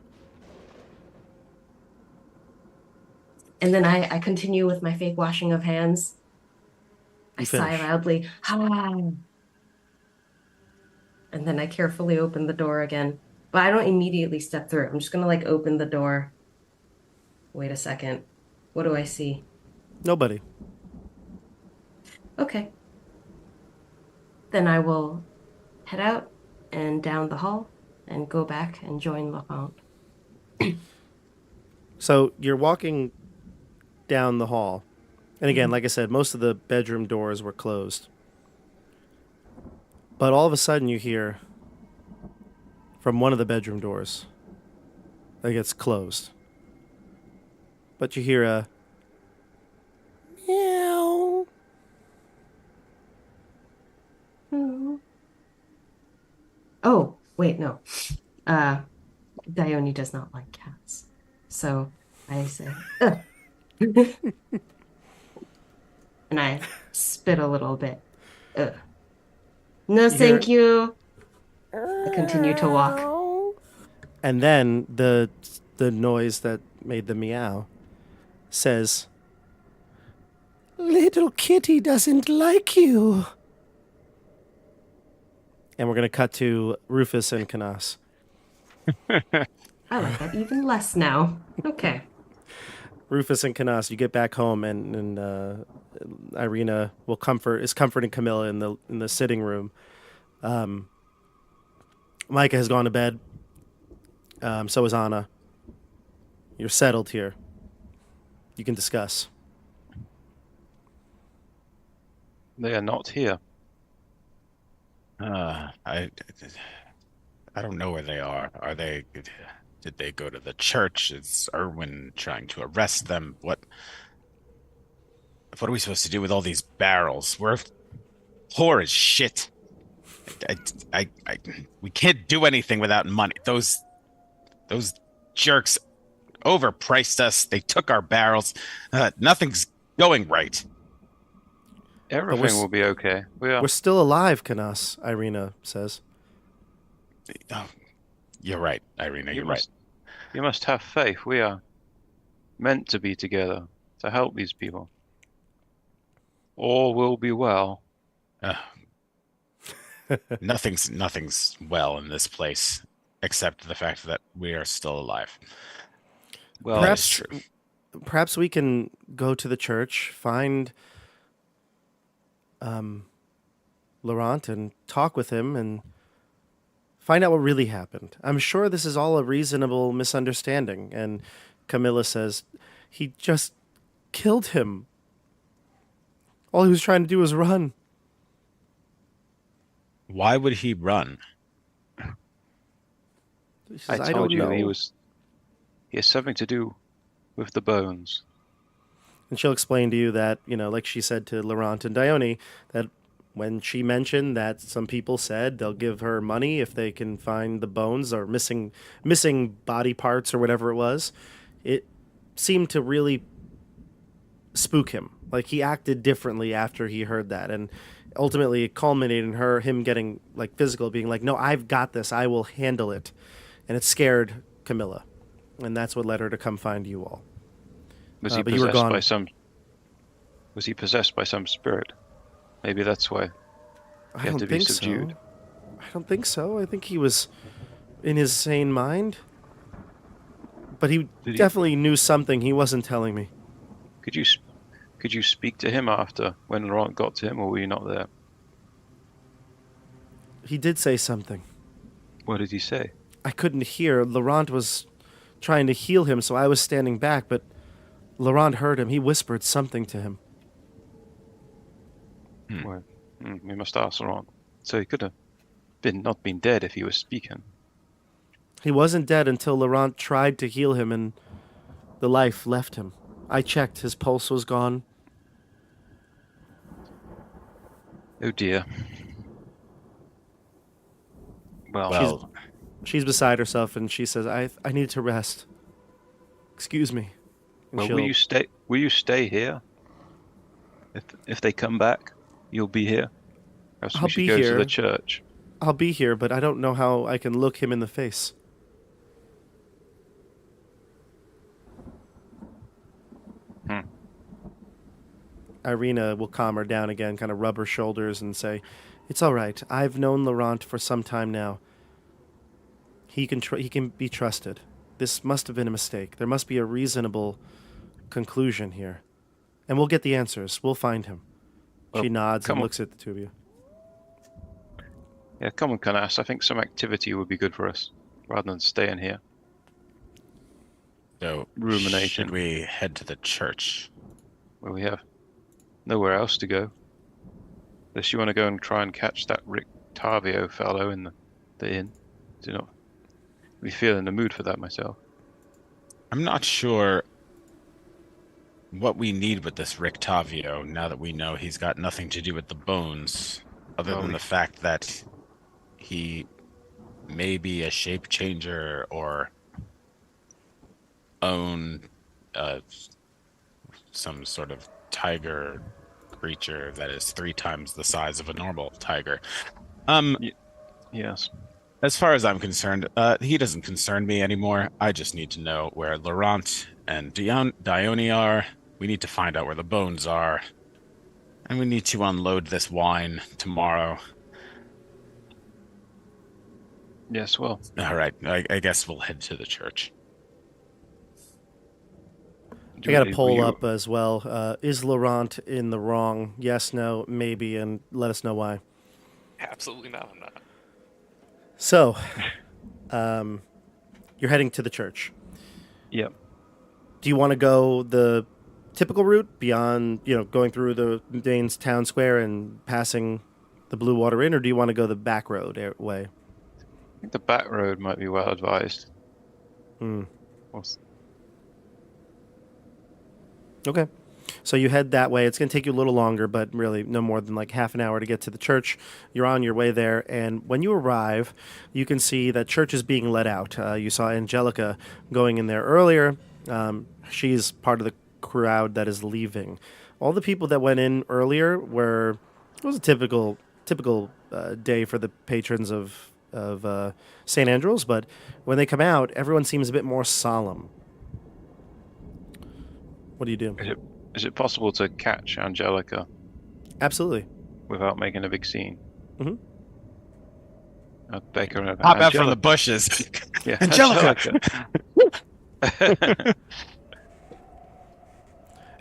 And then I continue with my fake washing of hands. I You sigh finish. loudly. And then I carefully open the door again. But I don't immediately step through it. I'm just gonna like open the door. Wait a second. What do I see? Nobody. Okay. Then I will head out and down the hall and go back and join Laurent. So you're walking down the hall. And again, like I said, most of the bedroom doors were closed. But all of a sudden you hear from one of the bedroom doors that gets closed. But you hear a meow. Oh, wait, no. Dione does not like cats. So I say, ugh. And I spit a little bit. Ugh. No, You hear- thank you. I continue to walk. And then the noise that made the meow says, "Little kitty doesn't like you." And we're going to cut to Rufus and Canas. I like that even less now. Okay. Rufus and Canas, you get back home, and Irina is comforting Camilla in the sitting room. Micah has gone to bed. So is Anna. You're settled here. You can discuss. They are not here. I don't know where they are. Did they go to the church? Is Erwin trying to arrest them? What are we supposed to do with all these barrels? We're poor as shit. We can't do anything without money. Those jerks overpriced us. They took our barrels. Nothing's going right. Everything will be okay. We're still alive, Canas, Irina says. Oh, you're right, Irina. You're right. You must have faith. We are meant to be together to help these people. All will be well. Nothing's well in this place, except the fact that we are still alive. Well, perhaps we can go to the church, find Laurent and talk with him and find out what really happened. I'm sure this is all a reasonable misunderstanding. And Camilla says, he just killed him. All he was trying to do was run. Why would he run? Says, I told you know. he has something to do with the bones. And she'll explain to you that, like she said to Laurent and Dione, that when she mentioned that some people said they'll give her money if they can find the bones or missing body parts or whatever it was, it seemed to really spook him. Like, he acted differently after he heard that. And ultimately it culminated in him getting like physical, being like, no, I've got this. I will handle it. And it scared Camilla. And that's what led her to come find you all. Was he but you were possessed gone. by some? Was he possessed by some spirit? Maybe that's why I he had don't to be think subdued. so. I don't think so. I think he was in his sane mind. But he definitely knew something he wasn't telling me. Could you speak to him after when Laurent got to him, or were you not there? He did say something. What did he say? I couldn't hear. Laurent was trying to heal him, so I was standing back, but Laurent heard him. He whispered something to him. Well, we must ask Laurent. So he could have not been dead if he was speaking. He wasn't dead until Laurent tried to heal him and the life left him. I checked. His pulse was gone. Oh dear. Well, She's beside herself and she says, I need to rest. Excuse me. And will you stay here? If they come back, you'll be here. Else we should go to the church. I'll be here, but I don't know how I can look him in the face. Irina will calm her down again, kind of rub her shoulders and say, it's all right. I've known Laurent for some time now. He can be trusted. This must have been a mistake. There must be a reasonable conclusion here. And we'll get the answers. We'll find him. She nods and looks at the two of you. Yeah, come on, Canas. I think some activity would be good for us, rather than staying here. So, ruminating. Should we head to the church? Well, we have nowhere else to go. Unless you want to go and try and catch that Rick Tavio fellow in the inn. Do not be feeling the mood for that myself. I'm not sure what we need with this Rick Tavio now that we know he's got nothing to do with the bones, other than the fact that he may be a shape changer or own some sort of tiger creature that is 3 times the size of a normal tiger. Yes. As far as I'm concerned, he doesn't concern me anymore. I just need to know where Laurent and Dione are. We need to find out where the bones are. And we need to unload this wine tomorrow. Yes, well, All right. I guess we'll head to the church. I got a were poll you- up as well. Is Laurent in the wrong? Yes, no, maybe, and let us know why. Absolutely not. I'm not. So, you're heading to the church. Yep. Do you want to go the typical route beyond, going through the Dane's town square and passing the Blue Water Inn, or do you want to go the back road way? I think the back road might be well advised. Hmm. What's- Okay. So you head that way. It's going to take you a little longer, but really no more than like half an hour to get to the church. You're on your way there, and when you arrive, you can see that church is being let out. You saw Angelica going in there earlier. She's part of the crowd that is leaving. All the people that went in earlier it was a typical day for the patrons of St. Andrew's, but when they come out, everyone seems a bit more solemn. What do you do? Is it possible to catch Angelica Absolutely. without making a big scene? Mhm. I'd beg her over. Pop out from the bushes. Yeah, Angelica!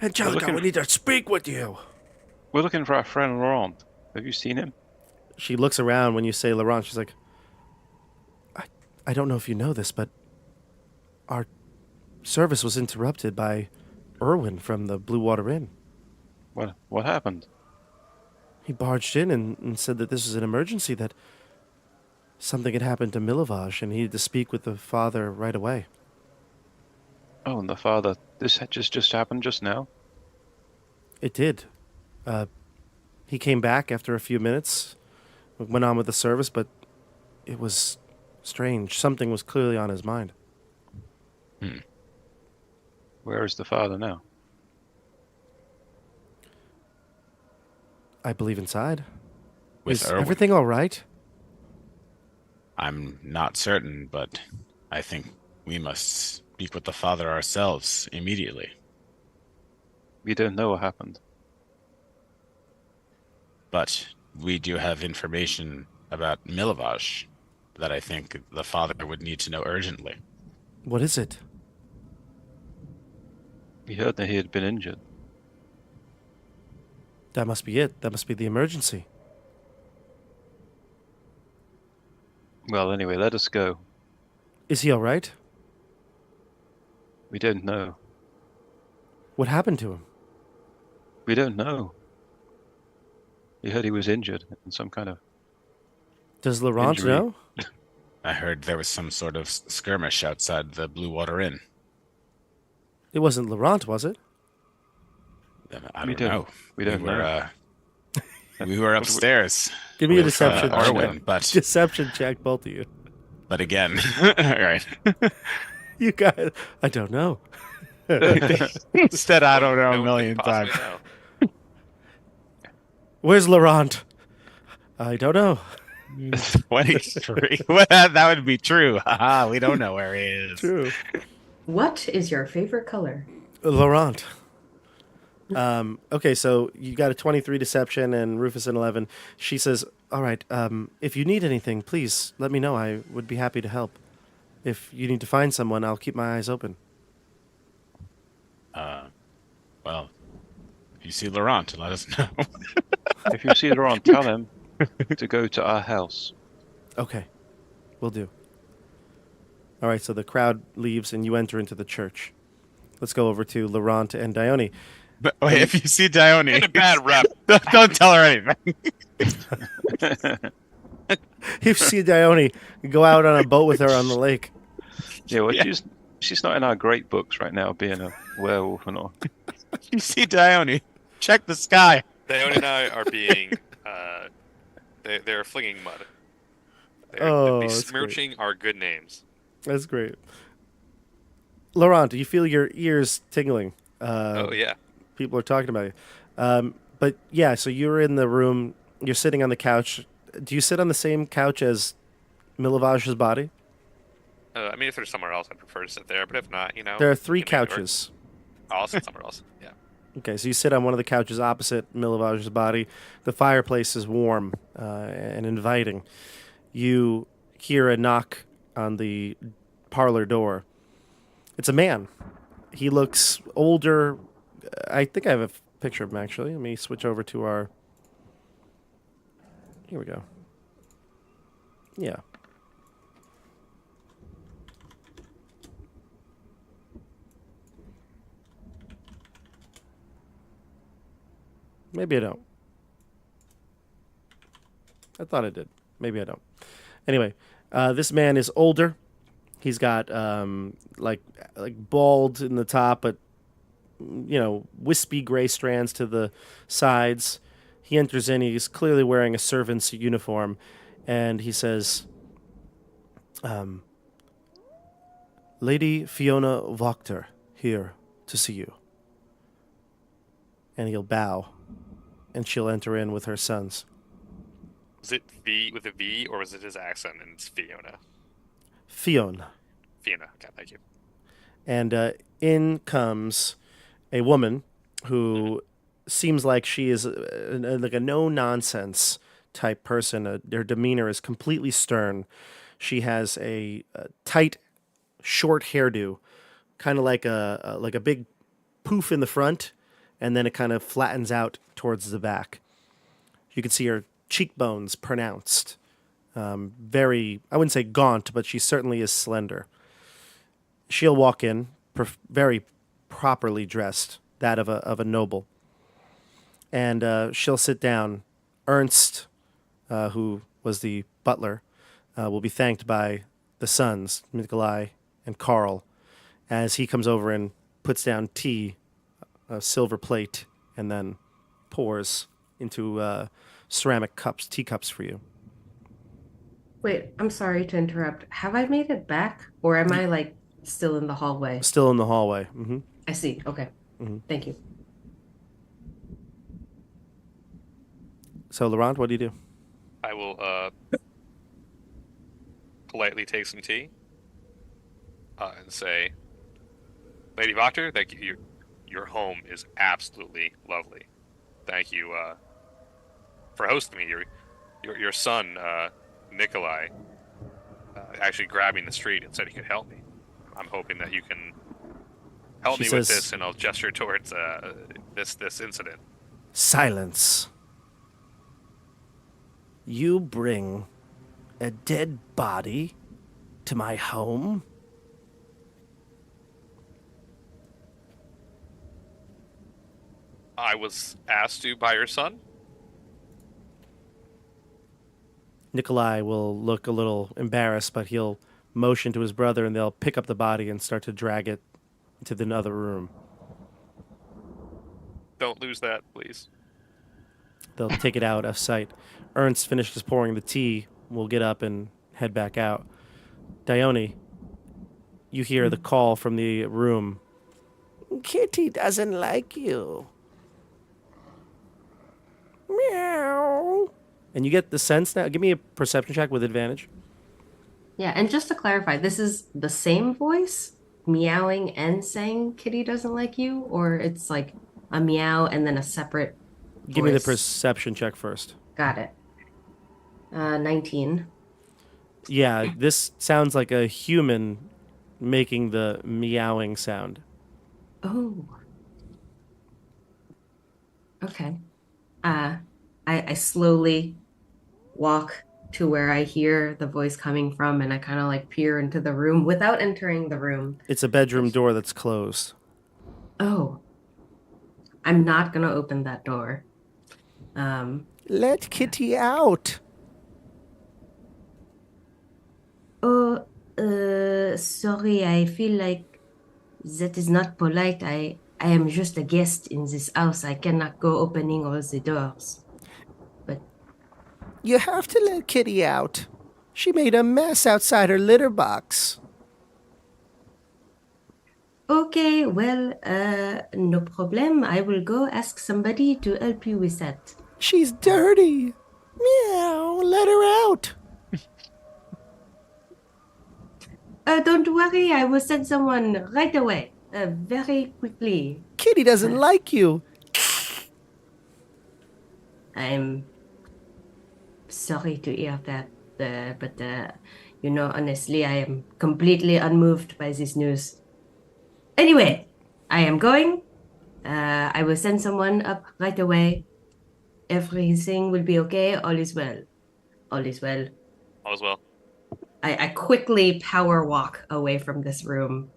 Angelica, we need to speak with you. We're looking for our friend Laurent. Have you seen him? She looks around when you say Laurent. She's like, I don't know if you know this, but our service was interrupted by Erwin from the Blue Water Inn. What happened? He barged in and said that this was an emergency, that something had happened to Milovage, and he needed to speak with the father right away. Oh, and the father. This had just happened just now. It did. He came back after a few minutes, went on with the service, but it was strange. Something was clearly on his mind. Where is the father now? I believe inside. With Is Erwin. everything all right? I'm not certain, but I think we must speak with the father ourselves immediately. We don't know what happened. But we do have information about Milovage that I think the father would need to know urgently. What is it? We heard that he had been injured. That must be it. That must be the emergency. Well, anyway, let us go. Is he all right? We don't know. What happened to him? We don't know. We heard he was injured in some kind of... Does Laurent Injury. know? I heard there was some sort of skirmish outside the Blue Water Inn. It wasn't Laurent, was it? I We don't know. we don't know. We were upstairs. Give me a with, deception. Erwin, but Deception check, both of you. again, all right. You guys, I don't know. Instead, I don't know No a one million could times. possibly know. Where's Laurent? I don't know. 23. Well, that would be true. Haha, we don't know where he is. True. What is your favorite color? Laurent. Okay, so you got a 23 deception and Rufus an 11. She says, all right, if you need anything, please let me know. I would be happy to help. If you need to find someone, I'll keep my eyes open. Well, if you see Laurent, let us know. If you see Laurent, tell him to go to our house. Okay, will do. All right, so the crowd leaves and you enter into the church. Let's go over to Laurent and Dione. But wait, if you see Dione, In a bad rep. don't tell her anything. If you see Dione, you go out on a boat with her on the lake. Yeah, well, Yeah. she's not in our great books right now, being a werewolf and all. If you see Dione, check the sky. Dione and I are being, they're flinging mud. They're Oh, that's great. besmirching our good names. That's great. Laurent, do you feel your ears tingling? Oh yeah. People are talking about you. But yeah, so you're in the room. You're sitting on the couch. Do you sit on the same couch as Milovage's body? I mean, if there's somewhere else, I'd prefer to sit there. But if not, There are 3 we can make it work. couches. I'll sit somewhere else. Yeah. Okay, so you sit on one of the couches opposite Milovage's body. The fireplace is warm and inviting. You hear a knock on the parlor door. It's a man. He looks older. I think I have a picture of him, actually. Let me switch over to our... Here we go. Yeah. Maybe I don't. I thought I did. Maybe I don't. Anyway, this man is older. He's got like bald in the top, but wispy gray strands to the sides. He enters in. He's clearly wearing a servant's uniform, and he says, "Lady Fiona Vachter here to see you." And he'll bow, and she'll enter in with her sons. Was it V with a V, or was it his accent and it's Fiona? Fiona. Fiona. Okay, thank you. And in comes a woman who seems like she is like a no-nonsense type person. Her demeanor is completely stern. She has a tight, short hairdo, kind of like a big poof in the front, and then it kind of flattens out towards the back. You can see her cheekbones pronounced. Very, I wouldn't say gaunt, but she certainly is slender. She'll walk in, very properly dressed, that of a noble. And she'll sit down. Ernst, who was the butler, will be thanked by the sons, Nikolai and Carl, as he comes over and puts down tea, a silver plate, and then pours into ceramic cups, teacups for you. Wait, I'm sorry to interrupt. Have I made it back, or am I like still in the hallway? Still in the hallway. Mm-hmm. I see. Okay. Mm-hmm. Thank you. So, Laurent, what do you do? I will politely take some tea and say, Lady Vachter, thank you. Your home is absolutely lovely. Thank you for hosting me. Your son, Nikolai, actually grabbed me in the street and said he could help me. I'm hoping that you can help me with this, and I'll gesture towards this incident. Silence. You bring a dead body to my home? I was asked to by your son. Nikolai will look a little embarrassed, but he'll motion to his brother, and they'll pick up the body and start to drag it to the other room. Don't lose that, please. They'll take it out of sight. Ernst finishes pouring the tea. We'll get up and head back out. Dione, you hear the call from the room. Kitty doesn't like you. Meow. And you get the sense now. Give me a perception check with advantage. Yeah, and just to clarify, this is the same voice meowing and saying Kitty doesn't like you, or it's like a meow and then a separate Give me the voice? perception check first. Got it. 19. Yeah, this sounds like a human making the meowing sound. Oh. Okay. I slowly walk to where I hear the voice coming from, and I kind of like peer into the room without entering the room. It's a bedroom door that's closed. Oh. I'm not gonna open that door. Let Kitty out. Oh, sorry, I feel like that is not polite. I am just a guest in this house. I cannot go opening all the doors. But You have to let Kitty out. She made a mess outside her litter box. okay, well, no problem. I will go ask somebody to help you with that. She's dirty. Meow, let her out. Don't worry, I will send someone right away, very quickly. Kitty doesn't like you. I'm sorry to hear that, but You know, honestly, I am completely unmoved by this news. Anyway, I am going. I will send someone up right away. Everything will be okay. All is well. All is well. All as well. I quickly power walk away from this room,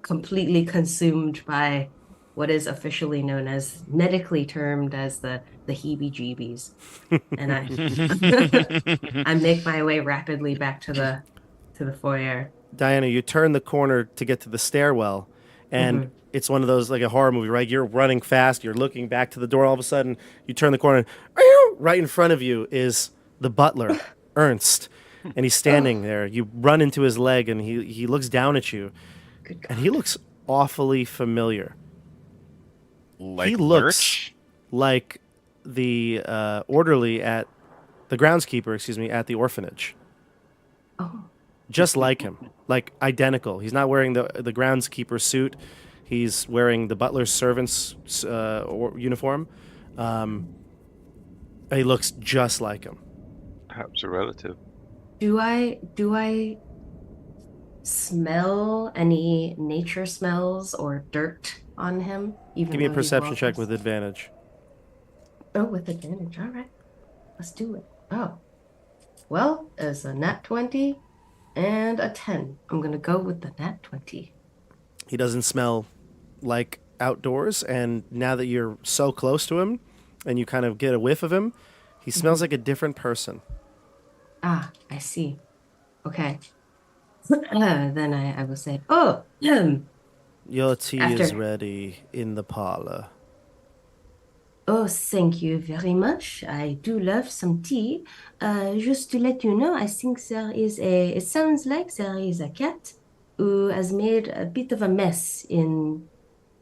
completely consumed by what is officially known as, medically termed as the heebie-jeebies. And I make my way rapidly back to the foyer. Diana, you turn the corner to get to the stairwell, and it's one of those like a horror movie, right? You're running fast, you're looking back to the door. All of a sudden, you turn the corner, and right in front of you is the butler, Ernst, and he's standing there. You run into his leg, and he looks down at you, Good God. and he looks awfully familiar. Like He looks Lurch? like the orderly at the groundskeeper, at the orphanage. Oh, Just like him, like identical. He's not wearing the groundskeeper suit. He's wearing the butler's servant's uniform. He looks just like him. Perhaps a relative. do I smell any nature smells or dirt on him? Even Give me a though he's perception check well-dressed? with advantage. Oh, with advantage. All right. Let's do it. Oh. Well, as a nat 20 and a 10. I'm going to go with the nat 20. He doesn't smell like outdoors, and now that you're so close to him and you kind of get a whiff of him, he smells like a different person. Ah, I see. Okay. Then I will say, oh, Your tea is After- ready in the parlor. oh, thank you very much. I do love some tea. Just to let you know, I think it sounds like there is a cat who has made a bit of a mess in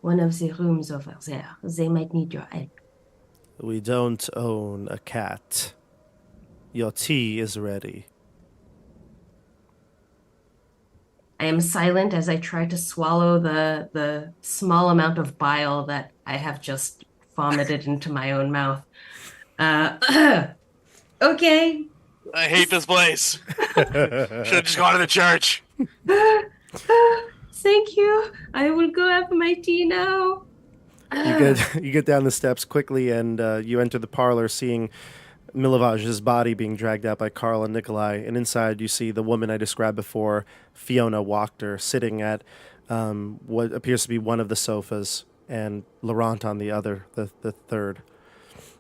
one of the rooms over there. They might need your help. We don't own a cat. Your tea is ready. I am silent as I try to swallow the small amount of bile that I have just vomited into my own mouth. Okay. I hate this place. Should have just gone to the church. Thank you. I will go have my tea now. You get down the steps quickly, and you enter the parlor, seeing Milovage's body being dragged out by Carl and Nikolai. And inside, you see the woman I described before, Fiona Wachter, sitting at what appears to be one of the sofas, and Laurent on the other, the third.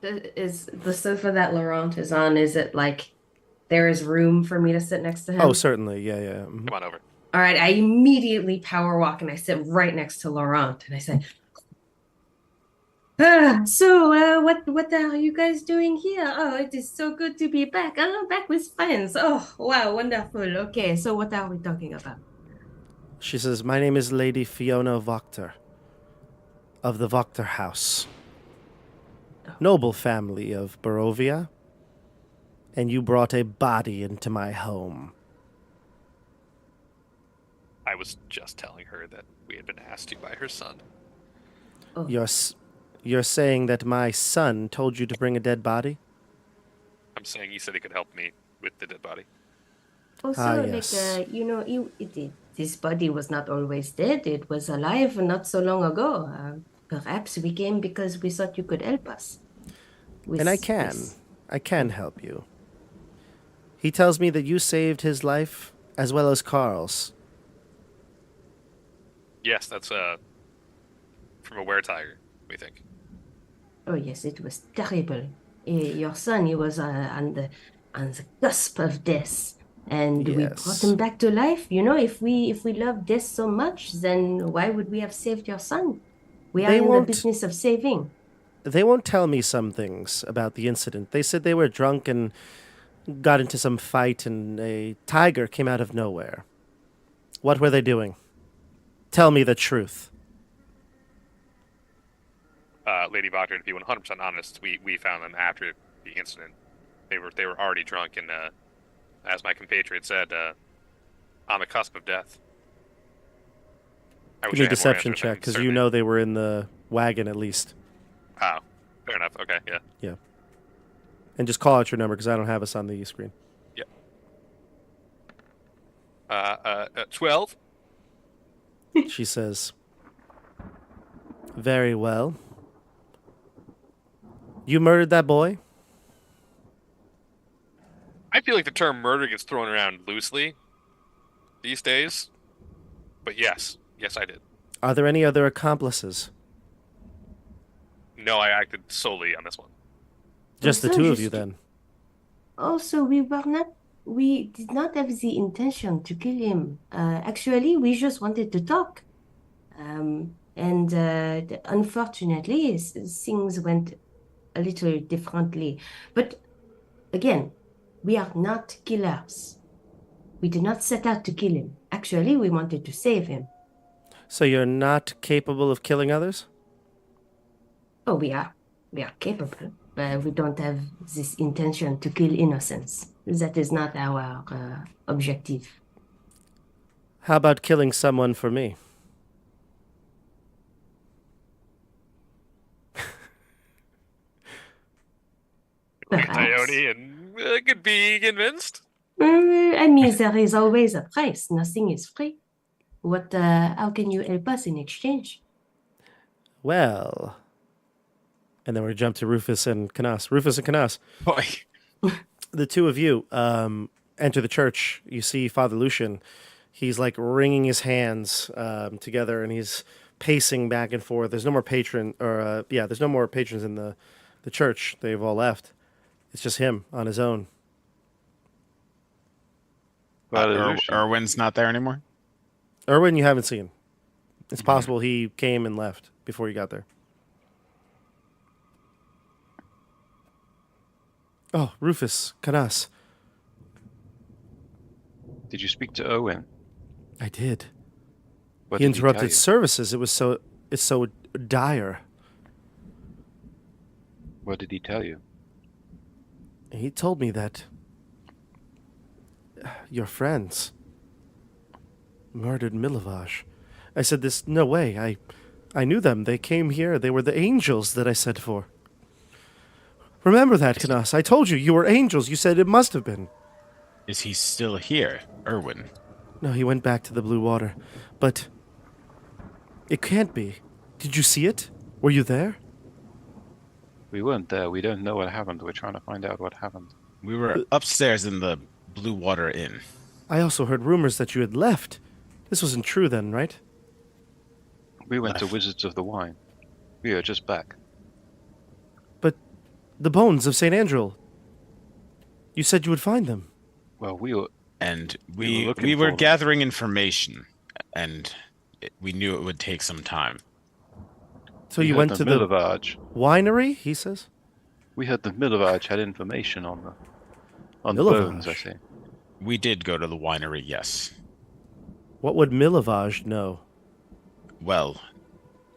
Is the sofa that Laurent is on, is it like there is room for me to sit next to him? Oh, certainly. Yeah. Mhm. Come on over. All right, I immediately power walk and I sit right next to Laurent and I say, what are you guys doing here? Oh, it is so good to be back. Oh, back with friends. Oh, wow, wonderful. Okay, so what are we talking about? She says, "My name is Lady Fiona Vachter of the Wachterhaus, noble family of Barovia, and you brought a body into my home." I was just telling her that we had been asked to by her son. Oh, You're saying that my son told you to bring a dead body? I'm saying he said he could help me with the dead body. also, yes. this body was not always dead. It was alive not so long ago. Perhaps we came because we thought you could help us. And I can help you. He tells me that you saved his life as well as Carl's. Yes, that's from a were-tiger, we think. Oh yes, it was terrible. Your son, he was on the cusp of death, and we brought Yes. him back to life. You know, if we love death so much, then why would we have saved your son? We are They in the won't- business of saving. They won't tell me some things about the incident. They said they were drunk and got into some fight, and a tiger came out of nowhere. What were they doing? Tell me the truth. Lady Vachter, to be 100% honest, we found them after the incident. They were already drunk, and as my compatriot said, on the cusp of death. I Give wish me I a had more deception answers. I check, can because you certainly- know they were in the wagon at least. Oh, fair enough. Okay, yeah. Yeah. And just call out your number, because I don't have us on the screen. Yep. 12. She says, "Very well. You murdered that boy?" I feel like the term murder gets thrown around loosely these days. But yes. Yes, I did. Are there any other accomplices? No, I acted solely on this one. Just the Also, two of you, then? Also, we did not have the intention to kill him. Actually, we just wanted to talk. Unfortunately, things went a little differently. But again, we are not killers. We did not set out to kill him. Actually, we wanted to save him. So you're not capable of killing others? Oh, we are capable, but we don't have this intention to kill innocents. That is not our objective. How about killing someone for me? Perhaps. Dione and could be convinced. I mean, there is always a price. Nothing is free. How can you help us in exchange? Well... And then we jump to Rufus and Canas. Rufus and Canas. Boy. The two of you enter the church. You see Father Lucian. He's like wringing his hands together, and he's pacing back and forth. There's no more there's no more patrons in the church. They've all left. It's just him on his own. Erwin's not there anymore? Erwin, you haven't seen. It's possible he came and left before you got there. Oh, Rufus, Canas. Did you speak to Owen? I did. What He did tell interrupted you? services. It's so dire. What did he tell you? He told me that your friends murdered Milovaj. I said, "This no way. I knew them. They came here. They were the angels that I sent for." Remember that, Canas. I told you were angels. You said it must have been. Is he still here, Erwin? No, he went back to the blue water. But it can't be. Did you see it? Were you there? We weren't there. We don't know what happened. We're trying to find out what happened. We were upstairs in the Blue Water Inn. I also heard rumors that you had left. This wasn't true then, right? We went to Wizards of the Wine. We are just back. But the bones of St. Andrew. You said you would find them. Well, we were... And We we were looking we for were them. gathering information, and we knew it would take some time. So we you heard went to the Milovaj. winery, he says? We heard that Milovaj had information on the Milovaj? bones, I say. We did go to the winery, yes. What would Milovaj know? Well,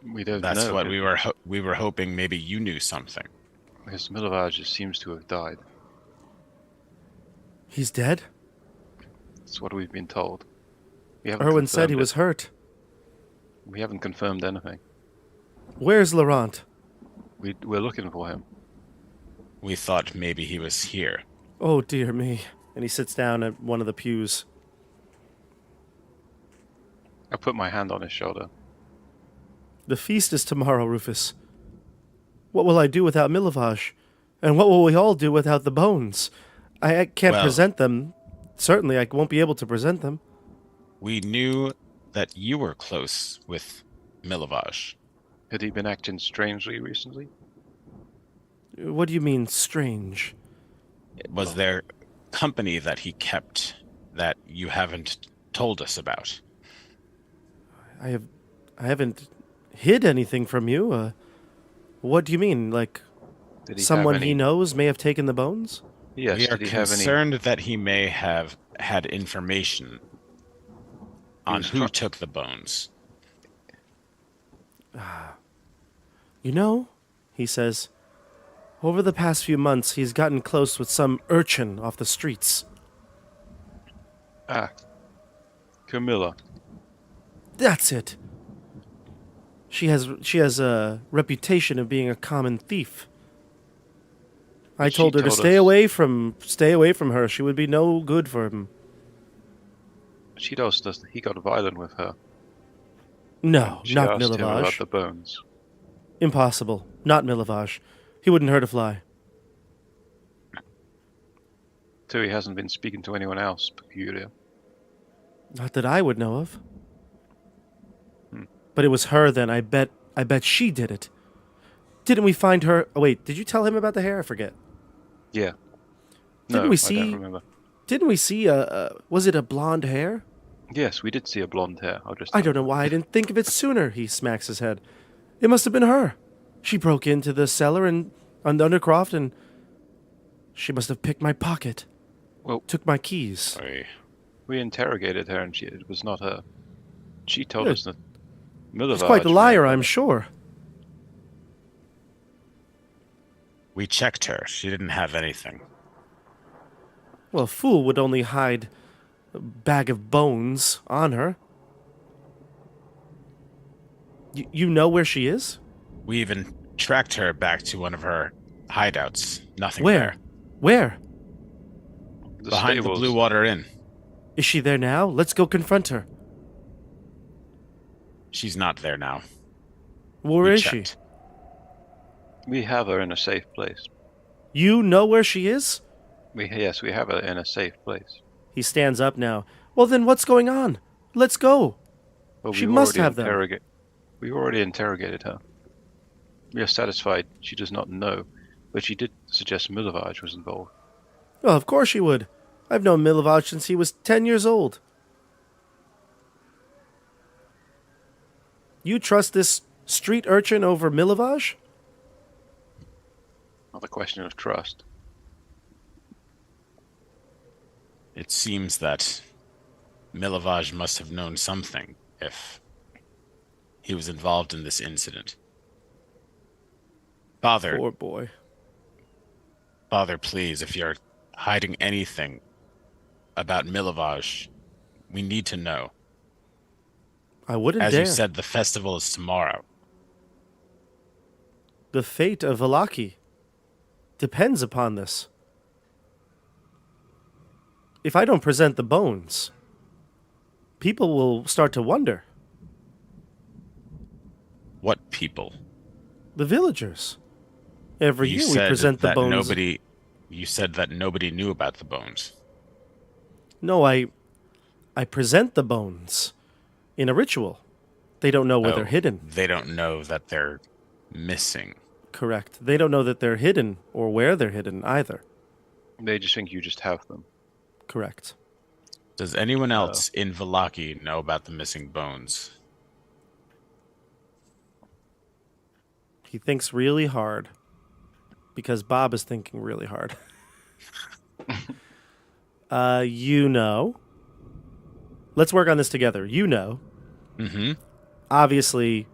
We don't know. that's what we were hoping maybe you knew something. Because Milovaj seems to have died. He's dead? That's what we've been told. We haven't Erwin said he confirmed was it. hurt. We haven't confirmed anything. Where's Laurent? We're looking for him. We thought maybe he was here. Oh, dear me. And he sits down at one of the pews. I put my hand on his shoulder. The feast is tomorrow, Rufus. What will I do without Milovaj? And what will we all do without the bones? I can't Well- present them. Certainly, I won't be able to present them. We knew that you were close with Milovaj. Had he been acting strangely recently? What do you mean, strange? Was there company that he kept that you haven't told us about? I haven't hid anything from you. What do you mean? Like, Did he someone have any... he knows may have taken the bones? Yes, We are did he have any... concerned that he may have had information on was who try- took the bones. You know, he says, over the past few months, he's gotten close with some urchin off the streets. Ah, Camilla. That's it. She has a reputation of being a common thief. I She told her to told stay us- away from her. She would be no good for him. She does. He got violent with her. No, She not asked him about Milavage. the bones. Impossible. Not Milavage. He wouldn't hurt a fly. So he hasn't been speaking to anyone else peculiar. Not that I would know of. Hmm. But it was her then. I bet she did it. Didn't we find her? Oh wait, did you tell him about the hair? I forget. Yeah. Didn't No, we I see? don't remember. Didn't we see was it a blonde hair? Yes, we did see a blonde hair. I don't know why I didn't think of it sooner. He smacks his head. It must have been her. She broke into the cellar and on Undercroft, and she must have picked my pocket. Well, took my keys. Sorry. we interrogated her, and it was not her. She told Yeah. us that Milavage. She's quite the liar, I'm sure. We checked her. She didn't have anything. Well, a fool would only hide a bag of bones on her. You know where she is? We even tracked her back to one of her hideouts. Nothing Where? there. Where? The Behind stables. the Blue Water Inn. Is she there now? Let's go confront her. She's not there now. Where We is checked. she? We have her in a safe place. You know where she is? Yes, we have her in a safe place. He stands up now. Well, then what's going on? Let's go. But She we've must already have them. We've already interrogated her. We are satisfied she does not know, but she did suggest Milavage was involved. Well, of course she would. I've known Milavage since he was 10 years old. You trust this street urchin over Milavage? Not a question of trust. It seems that Milavage must have known something if he was involved in this incident. Father, Poor boy. Father, please, if you're hiding anything about Milavage, we need to know. I wouldn't As dare. you said, the festival is tomorrow. The fate of Vallaki depends upon this. If I don't present the bones, people will start to wonder. What people? The villagers. Every You year we said present the that bones. You said that nobody knew about the bones. No, I present the bones in a ritual. They don't know where they're hidden. They don't know that they're missing. Correct. They don't know that they're hidden or where they're hidden either. They just think you just have them. Correct. Does anyone else in Vallaki know about the missing bones? He thinks really hard because Bob is thinking really hard. You know. Let's work on this together. You know. Mm-hmm. Obviously,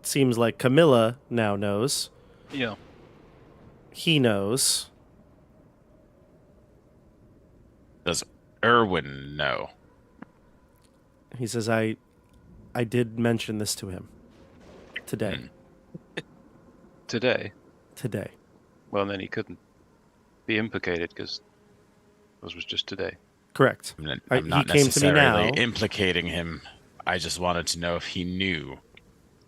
it seems like Camilla now knows. Yeah. He knows. Does Erwin know? He says, I did mention this to him. Today. Today. Today. Well, then he couldn't be implicated because this was just today. Correct. I'm not he came to me necessarily now. implicating him. I just wanted to know if he knew,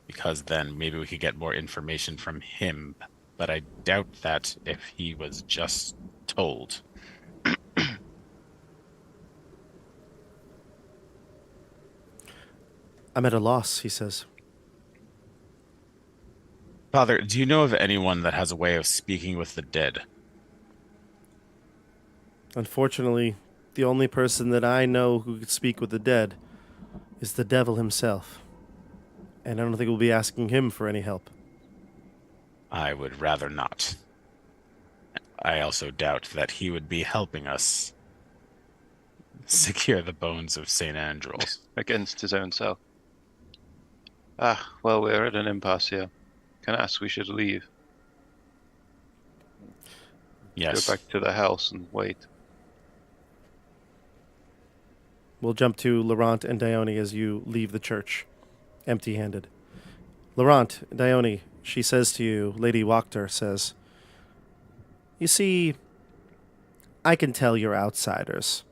because then maybe we could get more information from him. But I doubt that if he was just told. I'm at a loss, he says. Father, do you know of anyone that has a way of speaking with the dead? Unfortunately, the only person that I know who could speak with the dead is the devil himself. And I don't think we'll be asking him for any help. I would rather not. I also doubt that he would be helping us secure the bones of St. Andros. Against his own self. Ah, well, we're at an impasse here. Canas, we should leave. Yes. Go back to the house and wait. We'll jump to Laurent and Dione as you leave the church, empty-handed. Laurent, Dione, she says to you, Lady Vachter says, "You see, I can tell you're outsiders.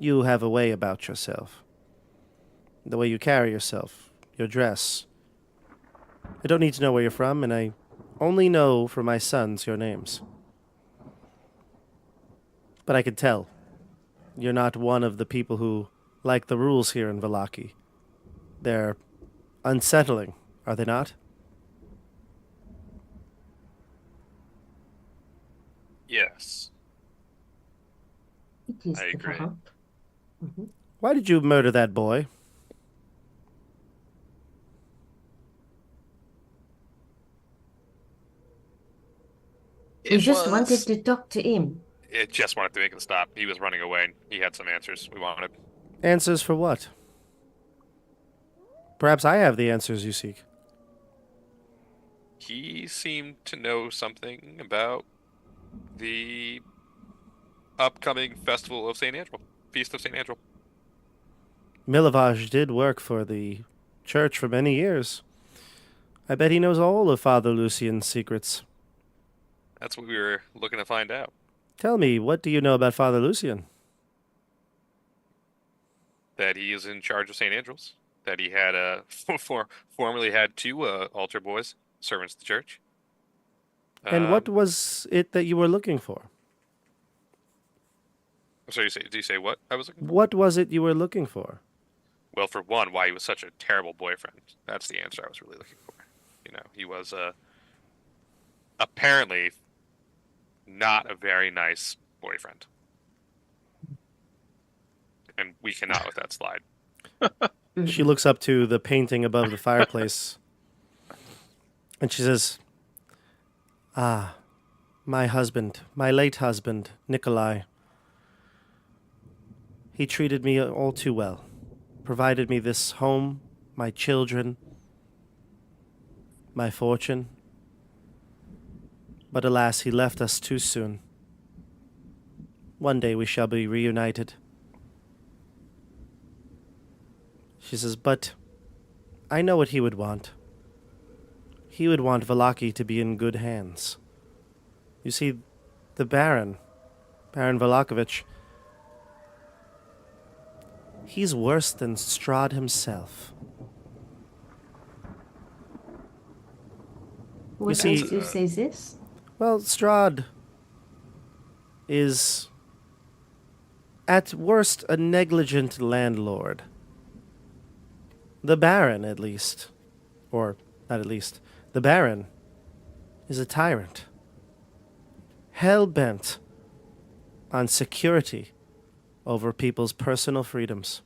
You have a way about yourself. The way you carry yourself, your dress. I don't need to know where you're from, and I only know for my sons your names. But I can tell. You're not one of the people who like the rules here in Vallaki. They're unsettling, are they not? Yes. It is I agree. different. Mhm. Why did you murder that boy? We just wanted to talk to him. It just wanted to make it stop. He was running away. He had some answers we wanted. Answers for what? Perhaps I have the answers you seek. He seemed to know something about the upcoming festival of St. Angel, Feast of St. Angel. Milavage did work for the church for many years. I bet he knows all of Father Lucian's secrets. That's what we were looking to find out. Tell me, what do you know about Father Lucian? That he is in charge of St. Angel's. That he had formerly had two altar boys, servants of the church. And what was it that you were looking for? So did you say what I was looking for? What was it you were looking for? Well, for one, why he was such a terrible boyfriend. That's the answer I was really looking for. You know, he was apparently not a very nice boyfriend. And we cannot with that slide. She looks up to the painting above the fireplace. And she says, "Ah, my husband, my late husband, Nikolai. He treated me all too well. Provided me this home, my children, my fortune. But alas, he left us too soon. One day we shall be reunited." She says, "But I know what he would want. He would want Vallaki to be in good hands. You see, the Baron Valakovich, he's worse than Strahd himself." What see- makes you say this? Well, Strahd is, at worst, a negligent landlord. The Baron, at least, or not at least, the Baron is a tyrant. Hell-bent on security over people's personal freedoms.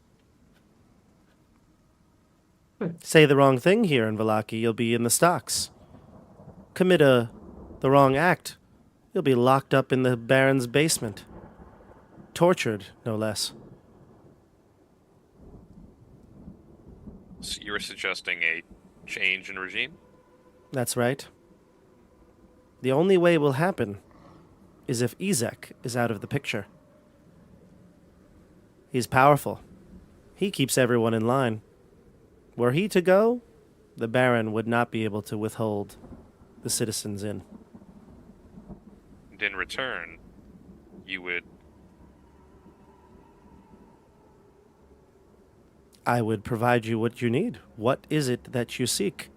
Say the wrong thing here in Vallaki, you'll be in the stocks. Commit the wrong act, you'll be locked up in the Baron's basement. Tortured, no less. So you were suggesting a change in regime? That's right. The only way it will happen is if Ezek is out of the picture. He's powerful. He keeps everyone in line. Were he to go, the Baron would not be able to withhold the citizens in. And in return, you would... I would provide you what you need. What is it that you seek?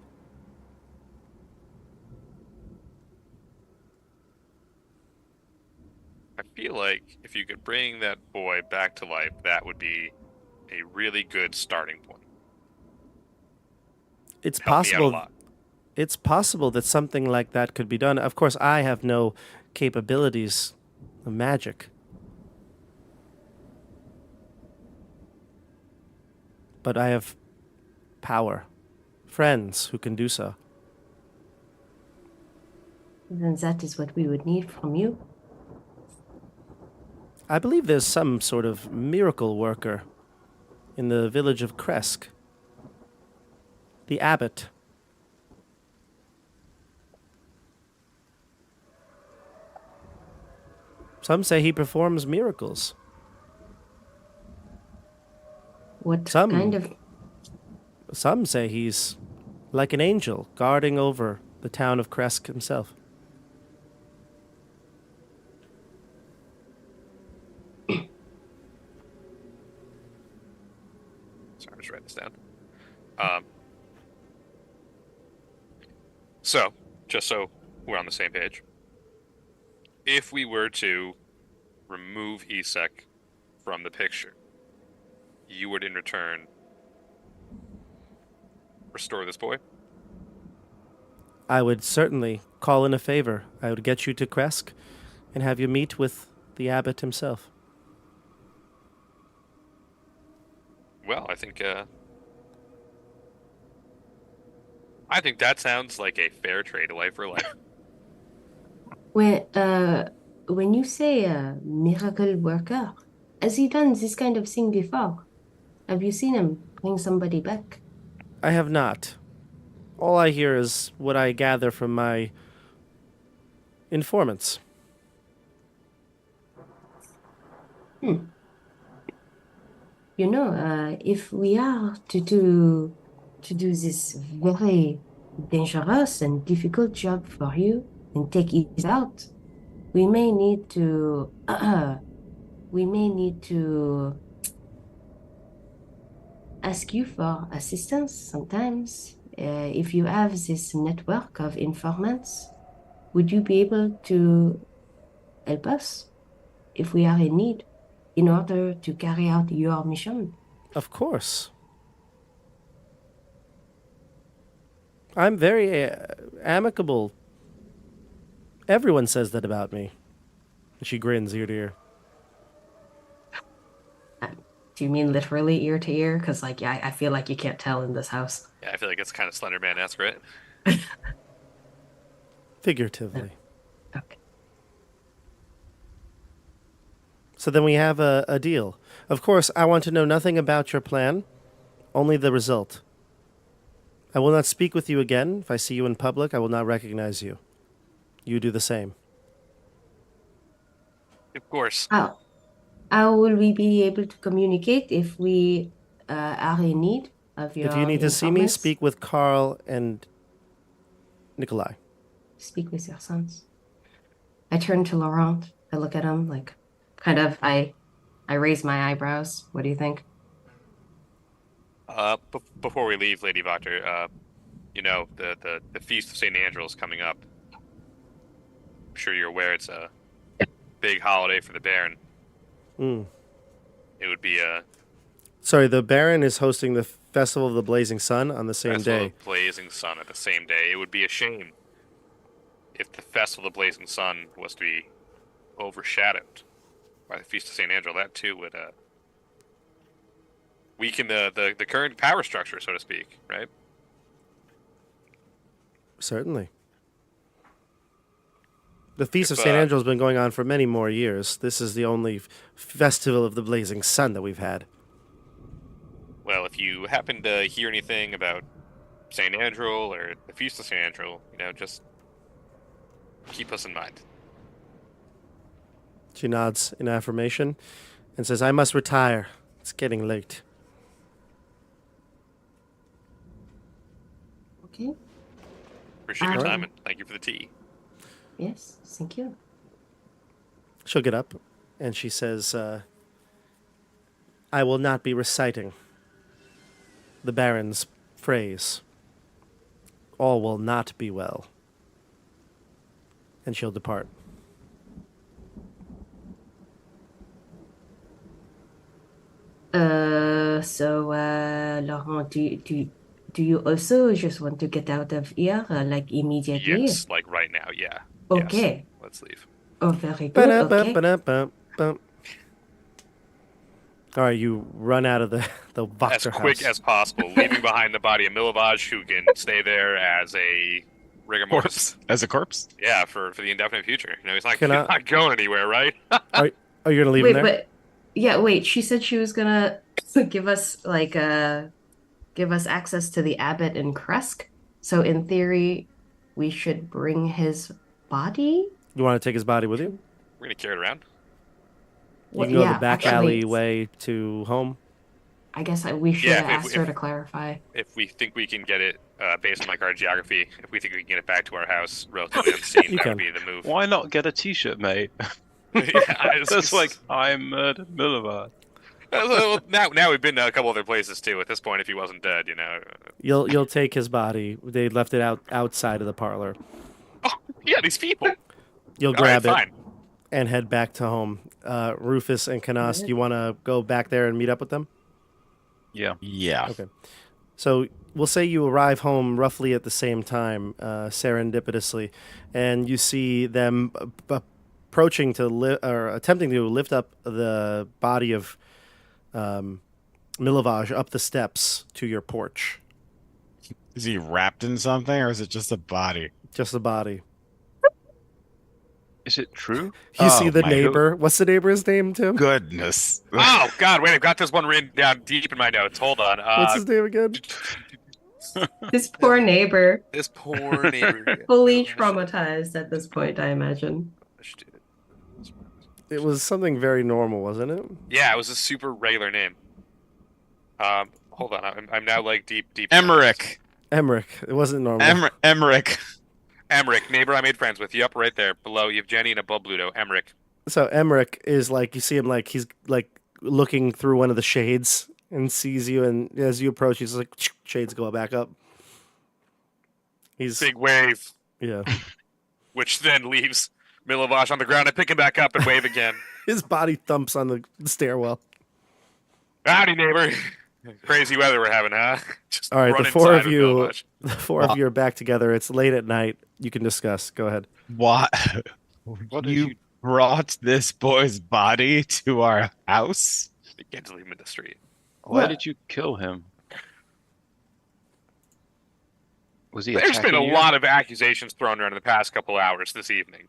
I feel like if you could bring that boy back to life, that would be a really good starting point. It's Help me out a possible. lot. It's possible that something like that could be done. Of course, I have no capabilities of magic. But I have power. Friends who can do so. Then that is what we would need from you. I believe there's some sort of miracle worker in the village of Kresk. The abbot. Some say he performs miracles. What Some- kind of... Some say he's like an angel guarding over the town of Kresk himself. I'm just writing this down. So, just so we're on the same page, if we were to remove Isek from the picture, you would in return restore this boy? I would certainly call in a favor. I would get you to Kresk and have you meet with the abbot himself. Well, I think that sounds like a fair trade, life for life. When you say a miracle worker, has he done this kind of thing before? Have you seen him bring somebody back? I have not. All I hear is what I gather from my informants. You know, if we are to do this very dangerous and difficult job for you and take it out, we may need to ask you for assistance sometimes. If you have this network of informants, would you be able to help us if we are in need in order to carry out your mission? Of course. I'm very amicable. Everyone says that about me. And she grins ear to ear. Do you mean literally ear to ear? Because, like, yeah, I feel like you can't tell in this house. Yeah, I feel like it's kind of Slender Man-esque, right? Figuratively. Okay. So then we have a deal. Of course, I want to know nothing about your plan, only the result. I will not speak with you again. If I see you in public, I will not recognize you. You do the same. Of course. How will we be able to communicate if we are in need of your If you need to see me, informants? speak with Carl and Nikolai. Speak with your sons. I turn to Laurent. I look at him like, kind of, I raise my eyebrows. What do you think? Before we leave, Lady Vachter, you know, the Feast of St. Angelo is coming up. I'm sure you're aware it's a big holiday for the Baron. It would be a... Sorry, the Baron is hosting the Festival of the Blazing Sun on the same Festival day. of Blazing Sun at the same day. It would be a shame if the Festival of the Blazing Sun was to be overshadowed by the Feast of St. Angelo. That too would weaken the current power structure, so to speak, right? Certainly. The Feast of St. Angelo has been going on for many more years. This is the only Festival of the Blazing Sun that we've had. Well, if you happen to hear anything about St. Andrew or the Feast of St. Andrew, you know, just keep us in mind. She nods in affirmation and says, I must retire. It's getting late. Okay. Appreciate your Alright. time and thank you for the tea. Yes, thank you. She'll get up and she says, I will not be reciting the Baron's phrase. All will not be well. And she'll depart. Laurent, do you also just want to get out of here, like immediately? Yes, like right now, yeah. Okay. Yes. Let's leave. Oh, very good. Okay. Ba-da-ba-ba-da-bum. All right, you run out of the As Wachterhaus. quick as possible, leaving behind the body of Milovage, who can stay there as a rigor mortis. Corpse. As a corpse? Yeah, for the indefinite future. You know, he's not, Can I- not going anywhere, right? Are you going to leave Wait, him there? but yeah, wait. She said she was gonna give us access to the abbot in Kresk. So in theory, we should bring his body. You want to take his body with you? We're gonna carry it around. You can go the back actually, alleyway to home. I guess we should Yeah, ask her to clarify. If we think we can get it, based on like our geography, if we think we can get it back to our house relatively unseen, You that can. would be the move. Why not get a T-shirt made? Yeah, That's like I murdered Milivar. Well, now we've been to a couple other places too. At this point, if he wasn't dead, You'll take his body. They left it outside of the parlor. Oh, yeah, these people. You'll All right, grab it fine. and head back to home. Rufus and Canas, do you want to go back there and meet up with them? Yeah. Yeah. Okay. So we'll say you arrive home roughly at the same time, serendipitously, and you see them approaching or attempting to lift up the body of Milovage up the steps to your porch. Is he wrapped in something, or is it just a body? Just the body. Is it true? You see the my neighbor. What's the neighbor's name, Tim? Goodness. Oh God, wait! I've got this one written down deep in my notes. Hold on. What's his name again? This poor neighbor, This poor neighbor. fully traumatized at this point, I imagine. It was something very normal, wasn't it? Yeah, it was a super regular name. Hold on. I'm now like deep. Emmerich. Emmerich. It wasn't normal. Emmerich. Emmerich, neighbor I made friends with. Yep, right there below. You have Jenny and above Bluto. Emmerich. So Emmerich is like, you see him like he's like looking through one of the shades and sees you, and as you approach, he's like, shades go back up. He's Big wave, yeah. which then leaves Milovage on the ground. I pick him back up and wave again. His body thumps on the stairwell. Howdy, neighbor. Crazy weather we're having, huh? Just All right, run the four inside of you, Milovage. the four of you are back together. It's late at night. You can discuss. Go ahead. What? What did You brought this boy's body to our house? You can't leave him in the street. Why Well- did you kill him? Was he There's been attacking a you? lot of accusations thrown around in the past couple hours this evening.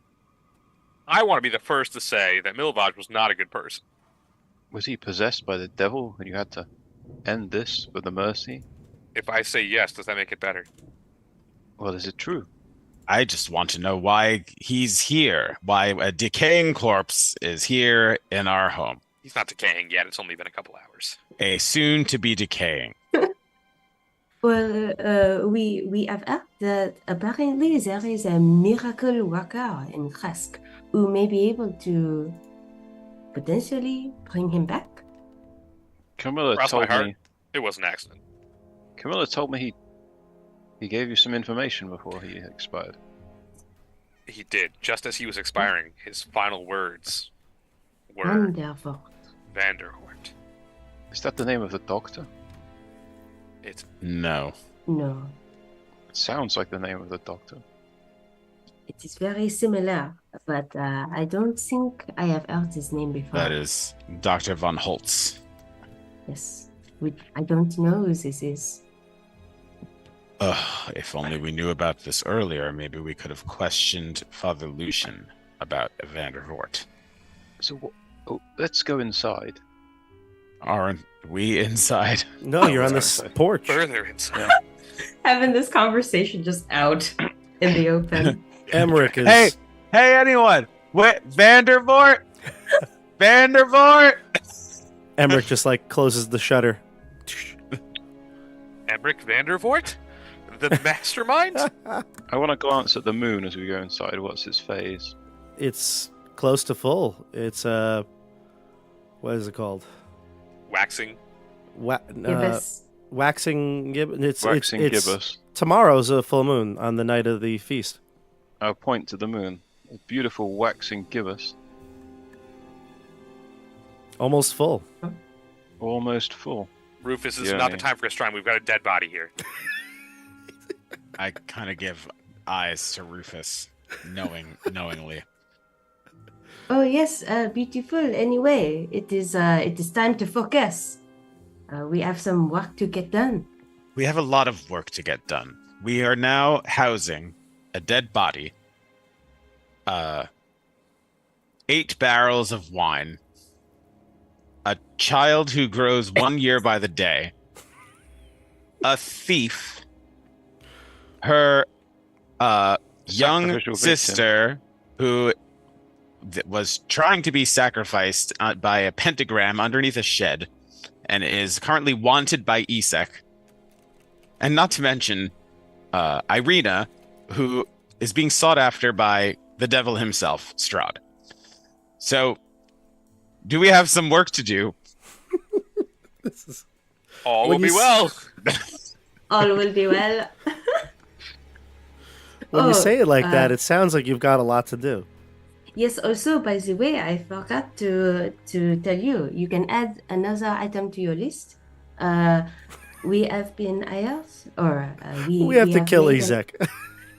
I want to be the first to say that Milovage was not a good person. Was he possessed by the devil and you had to end this with a mercy? If I say yes, does that make it better? Well, is it true? I just want to know why he's here. Why a decaying corpse is here in our home. He's not decaying yet. It's only been a couple hours. A soon to be decaying. Well, we have heard that apparently there is a miracle worker in Kresk who may be able to potentially bring him back. Camilla Cross my told heart. me. It was an accident. Camilla told me he gave you some information before he expired. He did. Just as he was expiring, his final words were Wonderful. Vanderhort. Is that the name of the doctor? It's No. No, It sounds like the name of the doctor. it is very similar, but I don't think I have heard his name before. That is Dr. von Holtz. Yes, I don't know who this is. Ugh, if only we knew about this earlier, maybe we could have questioned Father Lucian about Vanderhort. So, let's go inside. Aren't we inside? No, you're on sorry, this sorry. porch. further inside. Having this conversation just out in the open. Emmerich is. Hey, anyone! Wait, Vandervoort? Vandervoort? Emmerich just like closes the shutter. Emmerich Vandervoort? The mastermind? I want to glance at the moon as we go inside. What's its phase? It's close to full. It's what is it called? Waxing. Gibbous. Waxing gibbous. Waxing it's gibbous. tomorrow's a full moon on the night of the feast. I'll point to the moon. A beautiful waxing gibbous. Almost full. Almost full. Rufus, this is Yeah, not the yeah. time for a strime. We've got a dead body here. I kind of give eyes to Rufus, knowingly. Oh yes, beautiful. Anyway, it is time to focus. We have some work to get done. We have a lot of work to get done. We are now housing a dead body, 8 barrels of wine, a child who grows 1 year by the day, a thief, her young Sacrificial victim. sister who was trying to be sacrificed by a pentagram underneath a shed and is currently wanted by Isek. And not to mention Irina, who is being sought after by the devil himself, Strahd. So, do we have some work to do? This is All When will you be s- well. All will be well. when you Oh, say it like that, it sounds like you've got a lot to do. yes, also, by the way, I forgot to tell you, you can add another item to your list. We have been hired, or We have to have kill made Ezek.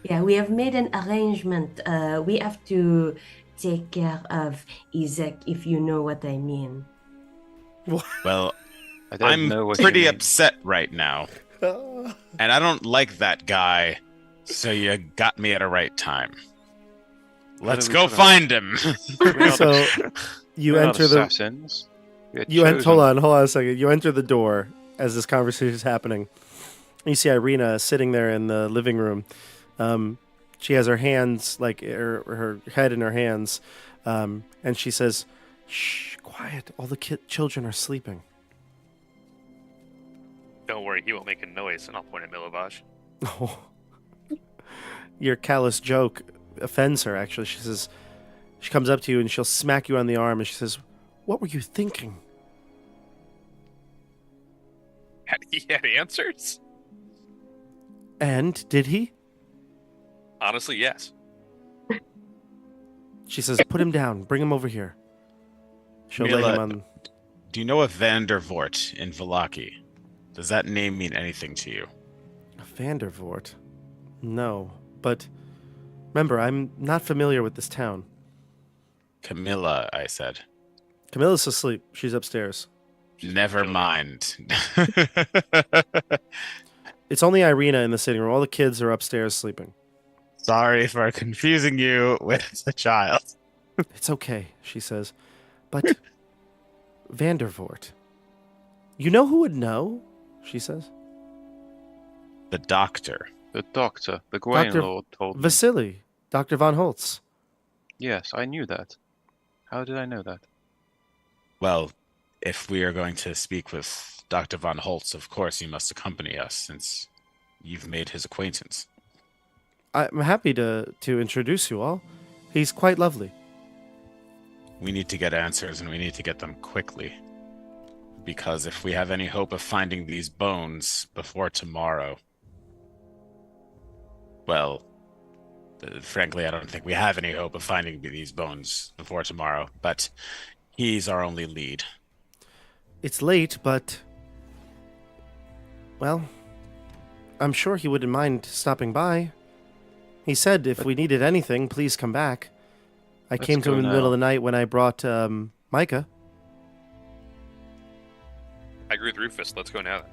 yeah, we have made an arrangement. We have to take care of Isaac, if you know what I mean. Well, I don't I'm know what pretty you mean. upset right now, and I don't like that guy. So you got me at a right time. Let's we go talking find him. We're not, So you we're not enter the assassins. We are hold chosen. on a second. You enter the door as this conversation is happening. You see Irina sitting there in the living room. She has her hands, like her head in her hands, and she says, "Shh, quiet. All the children are sleeping." Don't worry, he won't make a noise, and I'll point at Milovash. Oh. Your callous joke offends her, actually. She says, she comes up to you and she'll smack you on the arm and she says, "What were you thinking?" He had answers? And did he? Honestly, yes. She says, "Put him down. Bring him over here." She'll lay Mila, him on. Do you know a Vandervoort in Vallaki? Does that name mean anything to you? Vandervoort? No, but remember, I'm not familiar with this town. Camilla, I said. Camilla's asleep. She's upstairs. Never mind. It's only Irina in the sitting room. All the kids are upstairs sleeping. Sorry for confusing you with a child. It's okay, she says. But Vandervoort. You know who would know? She says. The doctor. The doctor, the Gwain Lord, told me. Vasily, Dr. von Holtz. Yes, I knew that. How did I know that? Well, if we are going to speak with Dr. von Holtz, of course you must accompany us, since you've made his acquaintance. I'm happy to introduce you all. He's quite lovely. We need to get answers, and we need to get them quickly. Because if we have any hope of finding these bones before tomorrow, well, frankly, I don't think we have any hope of finding these bones before tomorrow, but he's our only lead. It's late, but... well, I'm sure he wouldn't mind stopping by. He said if we needed anything, please come back. I came to him in the middle of the night when I brought Micah. I agree with Rufus. Let's go now.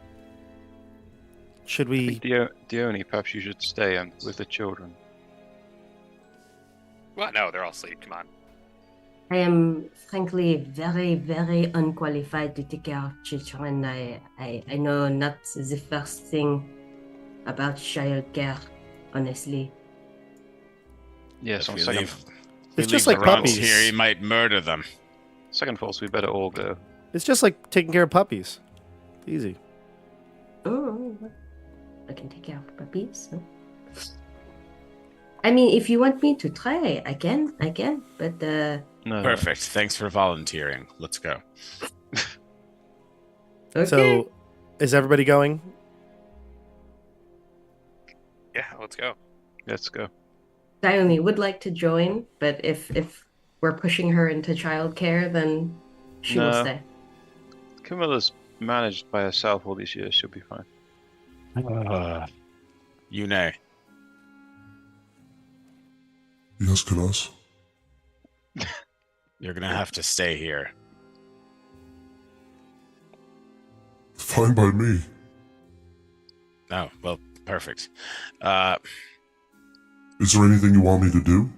Should I we... think Dione, perhaps you should stay with the children. Well, no, they're all asleep. Come on. I am frankly very, very unqualified to take care of children. I know not the first thing about child care, honestly. Yes, If on we second, leave, It's we just leave like the Rons puppies. here, he might murder them. second thoughts, we better all go. It's just like taking care of puppies. Easy. Oh, I can take care of puppies. So. I mean, if you want me to try, I can, but No. Perfect. Thanks for volunteering. Let's go. okay. So, is everybody going? Yeah, let's go. Let's go. Dione would like to join, but if we're pushing her into childcare, then she will No. stay. Camilla's managed by herself all these years. She'll be fine. Yune, Yes, Canas? you're gonna have to stay here. Fine by me. Oh, well, perfect. Is there anything you want me to do?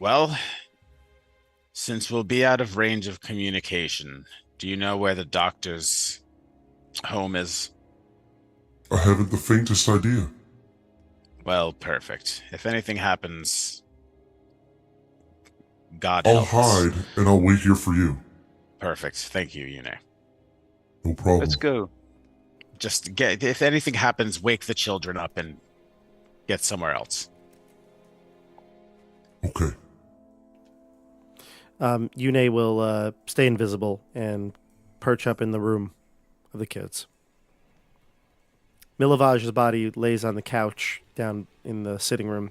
Well, since we'll be out of range of communication, do you know where the doctor's home is? I haven't the faintest idea. Well, perfect. If anything happens, God I'll help us. hide and I'll wait here for you. Perfect. Thank you, Yune. No problem. Let's go. Just if anything happens, wake the children up and get somewhere else. Okay. Yune will stay invisible and perch up in the room of the kids. Milavage's body lays on the couch down in the sitting room,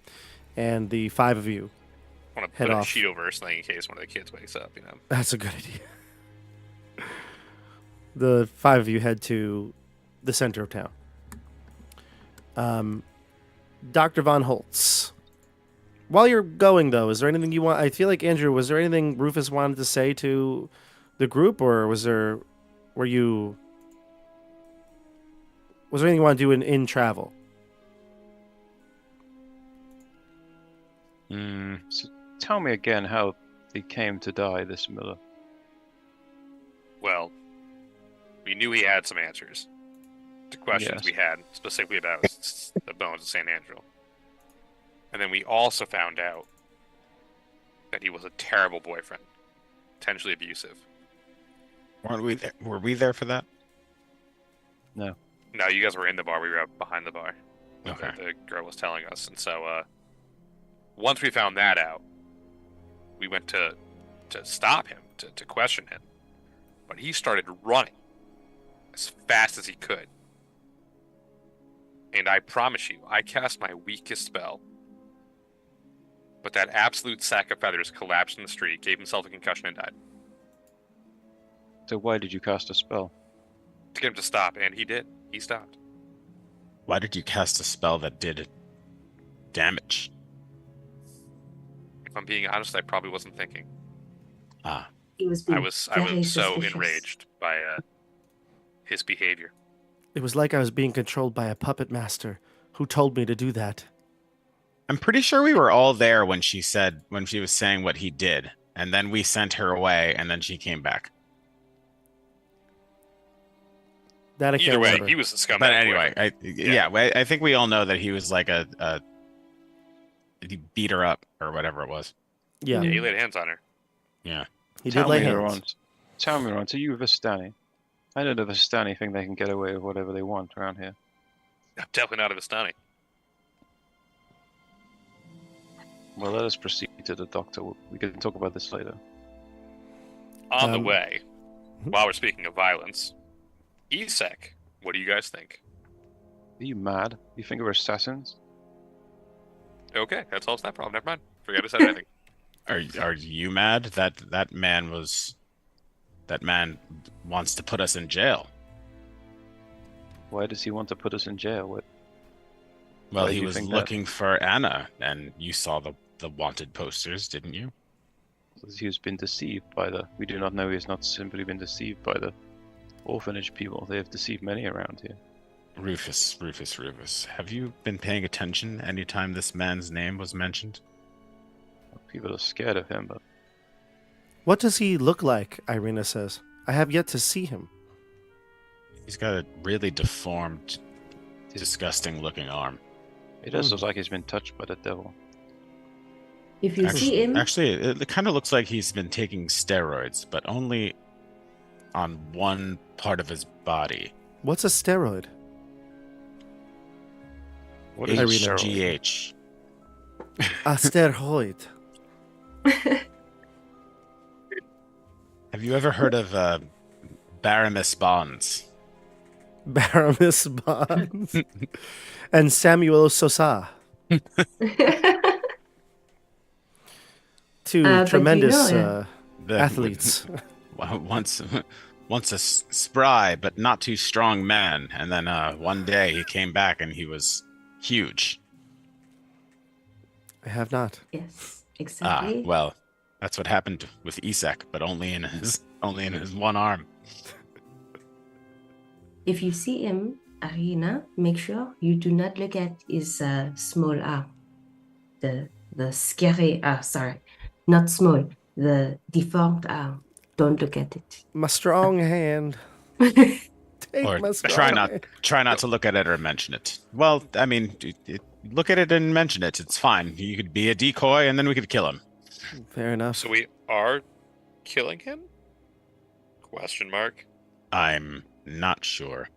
and the 5 of you I want to head put a off. sheet over or something in case one of the kids wakes up, you know. That's a good idea. The 5 of you head to the center of town. Dr. Von Holtz. While you're going, though, is there anything you want? I feel like, Andrew, was there anything Rufus wanted to say to the group, or was there anything you want to do in travel? So tell me again how he came to die, this Miller. Well, we knew he had some answers to questions Yes. we had, specifically about the bones of St. Angelo. And then we also found out that he was a terrible boyfriend, potentially abusive. Weren't we there? Were we there for that? No. No, you guys were in the bar. We were out behind the bar. Okay. The girl was telling us. And so once we found that out, we went to stop him, to question him. But he started running as fast as he could. And I promise you, I cast my weakest spell. But that absolute sack of feathers collapsed in the street, gave himself a concussion, and died. So why did you cast a spell? To get him to stop, and he did. He stopped. Why did you cast a spell that did damage? If I'm being honest, I probably wasn't thinking. Ah, He was I being was very so suspicious. enraged by his behavior. It was like I was being controlled by a puppet master who told me to do that. I'm pretty sure we were all there when she was saying what he did, and then we sent her away, and then she came back. That I can't Either way, remember. he was a scumbag. But anyway, whoever. I think we all know that he was like he beat her up or whatever it was. Yeah, Yeah, he laid hands on her. Yeah. he did lay hands. Ron, so you Vistani. I know the Vistani think they can get away with whatever they want around here. I'm definitely not a Vistani. Well, let us proceed to the doctor. We can talk about this later. On the Um, way, while we're speaking of violence, Isek, what do you guys think? Are you mad? You think we're assassins? Okay, that's all. It's not a problem. Never mind. Forget I said anything. Are you mad that man wants to put us in jail? Why does he want to put us in jail? Well, Why do he you was think that? looking for Anna, and you saw the wanted posters, didn't you? He has been deceived by we do not know he has not simply been deceived by the orphanage people. They have deceived many around here. Rufus. Have you been paying attention anytime this man's name was mentioned? People are scared of him, but What does he look like? Irina says. I have yet to see him. He's got a really deformed, disgusting-looking arm. it does look like he's been touched by the devil. If you see him, Actually, it kind of looks like he's been taking steroids, but only on one part of his body. What's a steroid? What is a steroid? HGH. A steroid. Have you ever heard of Baramis Bonds? Baramis Bonds. And Samuel Sosa. Two but tremendous you know, athletes. Once a spry but not too strong man, and then one day he came back and he was huge. I have not. yes, exactly. Well, that's what happened with Isak, but only in his one arm. If you see him, Arena, make sure you do not look at his small arm. The scary, sorry, not small, the deformed arm. Don't look at it. My strong hand. Take Or my strong hand. try not to look at it or mention it. Well, I mean, look at it and mention it. It's fine. You could be a decoy, and then we could kill him. Fair enough. So we are killing him? Question mark. I'm not sure.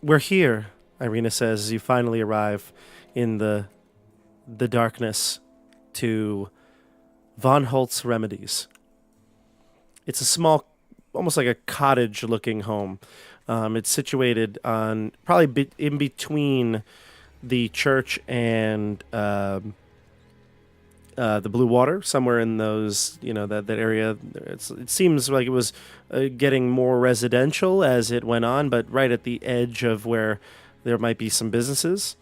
We're here, Irina says, as you finally arrive in the darkness to Von Holtz Remedies. It's a small almost like a cottage-looking home. It's situated on probably in between the church and the Blue Water, somewhere in those, that area. It seems like it was getting more residential as it went on, but right at the edge of where there might be some businesses.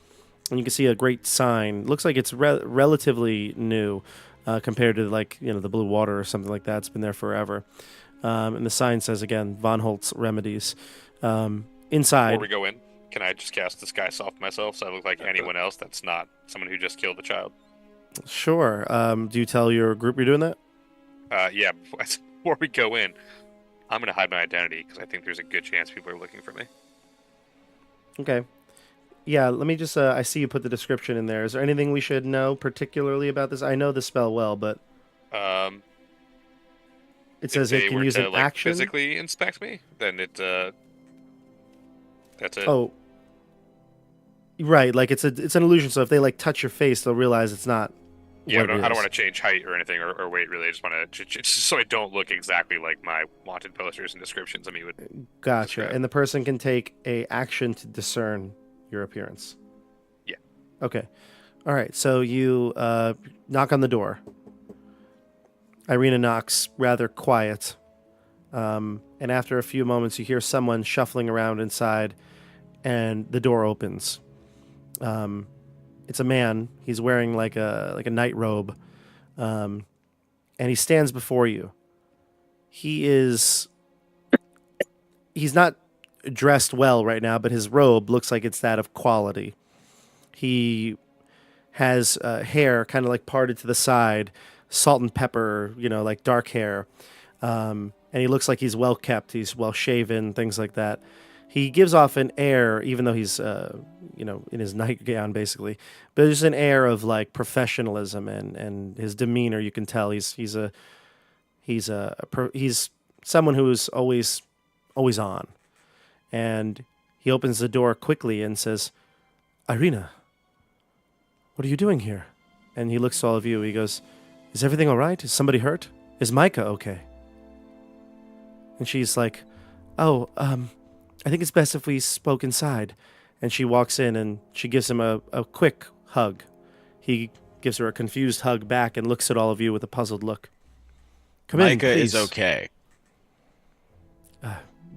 And you can see a great sign. Looks like it's relatively new compared to the Blue Water or something like that. It's been there forever. And the sign says, again, Von Holtz Remedies. Inside. Before we go in, can I just cast Disguise Self myself so I look like anyone else that's not someone who just killed the child? Sure. Do you tell your group you're doing that? Yeah, before we go in, I'm going to hide my identity because I think there's a good chance people are looking for me. Okay. Yeah, let me just, I see you put the description in there. Is there anything we should know particularly about this? I know the spell well, but it says it can use an action. Physically inspect me, then that's it. Oh. Right, like it's an illusion, so if they touch your face, they'll realize it's not. Yeah, I don't want to change height or anything or weight, really. I just want to, just so I don't look exactly like my wanted posters and descriptions. Gotcha. describe. And the person can take a action to discern your appearance. Yeah. Okay. All right. So you knock on the door. Irina knocks rather quiet. And after a few moments, you hear someone shuffling around inside, and the door opens. It's a man. He's wearing like a night robe, and he stands before you. He's not dressed well right now, but his robe looks like it's that of quality. He has hair kind of like parted to the side, salt and pepper, like dark hair, and he looks like he's well kept. He's well shaven, things like that. He gives off an air, even though he's, in his nightgown, basically. But there's an air of professionalism and his demeanor. You can tell he's someone who is always on. And he opens the door quickly and says, "Irina, what are you doing here?" And he looks to all of you. He goes, "Is everything all right? Is somebody hurt? Is Micah okay?" And she's like, "Oh, I think it's best if we spoke inside." And she walks in and she gives him a quick hug. He gives her a confused hug back and looks at all of you with a puzzled look. "Come in, Micah please." is okay.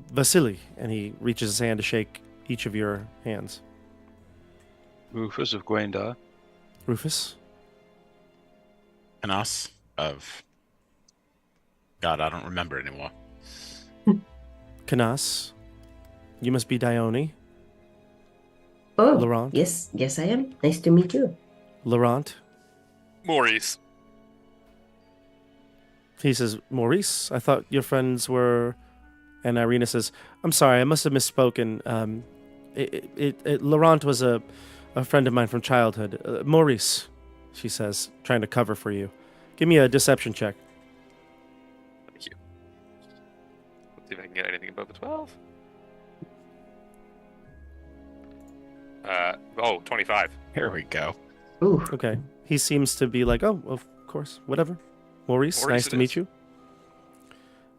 Vasily. And he reaches his hand to shake each of your hands. Rufus of Gwaindire. Rufus. Canas of... God, I don't remember anymore. Canas. You must be Dione. Oh, Laurent. yes, I am. Nice to meet you. Laurent. Maurice. He says, "Maurice, I thought your friends were..." And Irina says, "I'm sorry, I must have misspoken. Laurent was a friend of mine from childhood. Maurice," she says, trying to cover for you. "Give me a deception check." Thank you. Let's see if I can get anything above a 12. 25. Here we go. Ooh, Okay. He seems to be like, "Oh, of course, whatever. Maurice, Maurice nice it to meet is. you."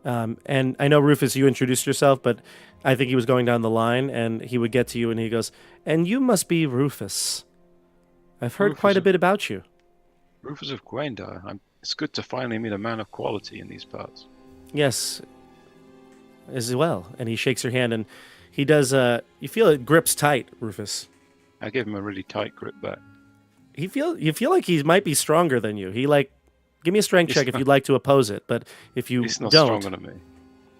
And I know, Rufus, you introduced yourself, but I think he was going down the line, and he would get to you, and he goes, "And you must be Rufus. I've heard Rufus quite a of- bit about you." Rufus of Gwaindire. It's good to finally meet a man of quality in these parts. "Yes, as well." And he shakes your hand, and he does, you feel it grips tight, Rufus. I give him a really tight grip back. You feel like he might be stronger than you. He give me a strength He's check if not- you'd like to oppose it, but if you He's not don't, stronger than me.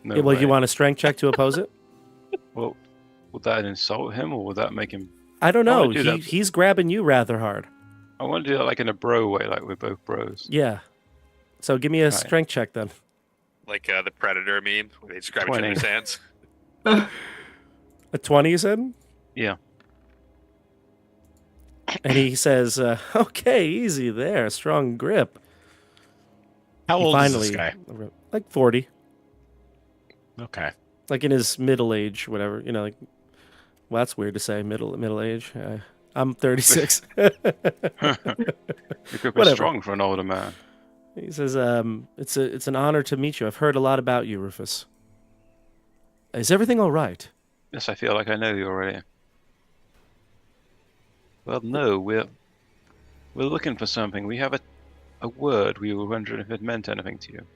No well, way. you want a strength check to oppose it? Well, would that insult him, or would that make him... I don't I know. wanna do that. He's grabbing you rather hard. I want to do that like in a bro way, like we're both bros. Yeah. So give me a Right. strength check then. Like the Predator meme where they describe each 20. other's hands. A 20, you said? Yeah. And he says, "Okay, easy there. Strong grip." How He old finally, is this guy? Like 40. Okay. Like in his middle age, whatever. Well, that's weird to say, middle age. I'm 36. Your grip Whatever. is strong for an older man. He says, it's an honor to meet you. I've heard a lot about you, Rufus." Is everything all right? Yes, I feel like I know you already. Well, no, we're looking for something. We have a word. We were wondering if it meant anything to you.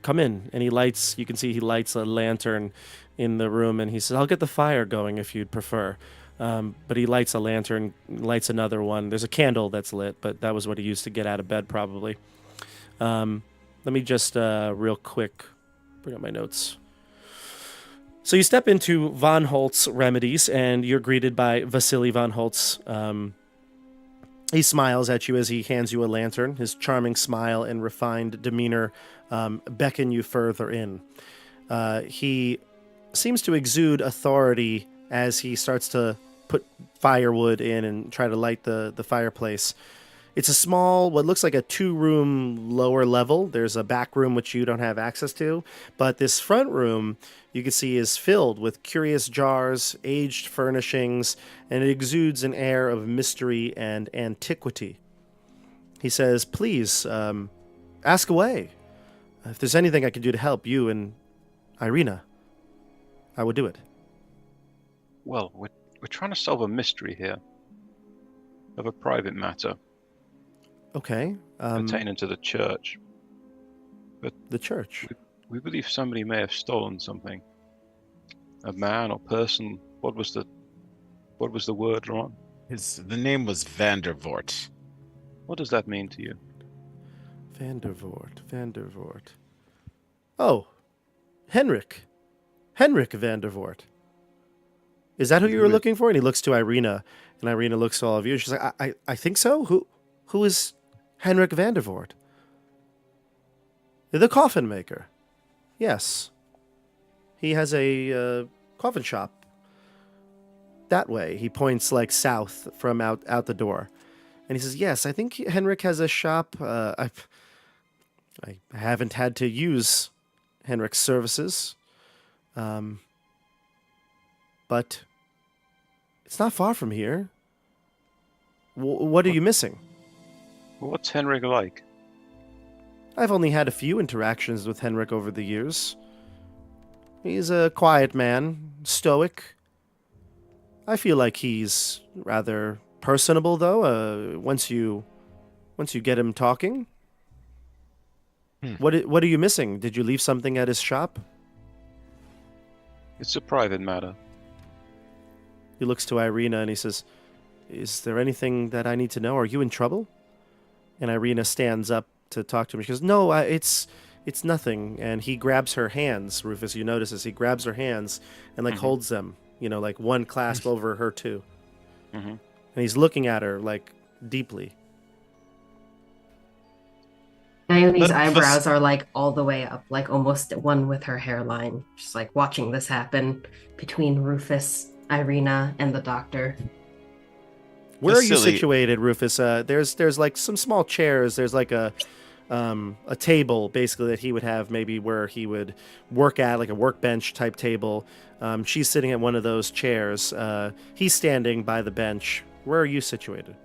Come in. And you can see he lights a lantern in the room, and he says, I'll get the fire going if you'd prefer. But he lights a lantern, lights another one. There's a candle that's lit, but that was what he used to get out of bed, probably. Let me just, real quick, bring up my notes. So you step into Von Holt's Remedies, and you're greeted by Vasily Von Holtz. He smiles at you as he hands you a lantern. His charming smile and refined demeanor beckon you further in. He seems to exude authority as he starts to put firewood in and try to light the fireplace. It's a small, what looks like a 2-room lower level. There's a back room which you don't have access to, but this front room you can see is filled with curious jars, aged furnishings, and it exudes an air of mystery and antiquity. He says, please, ask away. If there's anything I can do to help you and Irina, I would do it. Well, we're trying to solve a mystery here of a private matter Okay. pertaining to the church. The church. We believe somebody may have stolen something. A man or person. What was the word, Ron? The name was Vandervoort. What does that mean to you? Vandervoort. Oh, Henrik Vandervoort. Is that who you were looking for? And he looks to Irina, and Irina looks to all of you. She's like, I think so. Who is Henrik Vandervoort? The coffin maker. Yes. He has a coffin shop. That way. He points like south from out the door. And he says, yes, I think Henrik has a shop. I haven't had to use Henrik's services. But it's not far from here. What are you missing? What's Henrik like? I've only had a few interactions with Henrik over the years. He's a quiet man, stoic. I feel like he's rather personable, though, once you get him talking. What are you missing? Did you leave something at his shop? It's a private matter. He looks to Irina and he says, is there anything that I need to know? Are you in trouble? And Irina stands up to talk to him. She goes, no, it's nothing. And he grabs her hands, Rufus, you notice as he grabs her hands and holds them, like one clasp over her too. And he's looking at her deeply. Dione's eyebrows are all the way up, almost one with her hairline. She's watching this happen between Rufus, Irina, and the doctor. Where are you situated, Rufus? There's some small chairs. There's a table basically that he would have maybe where he would work at, like a workbench type table. She's sitting at one of those chairs. He's standing by the bench. Where are you situated?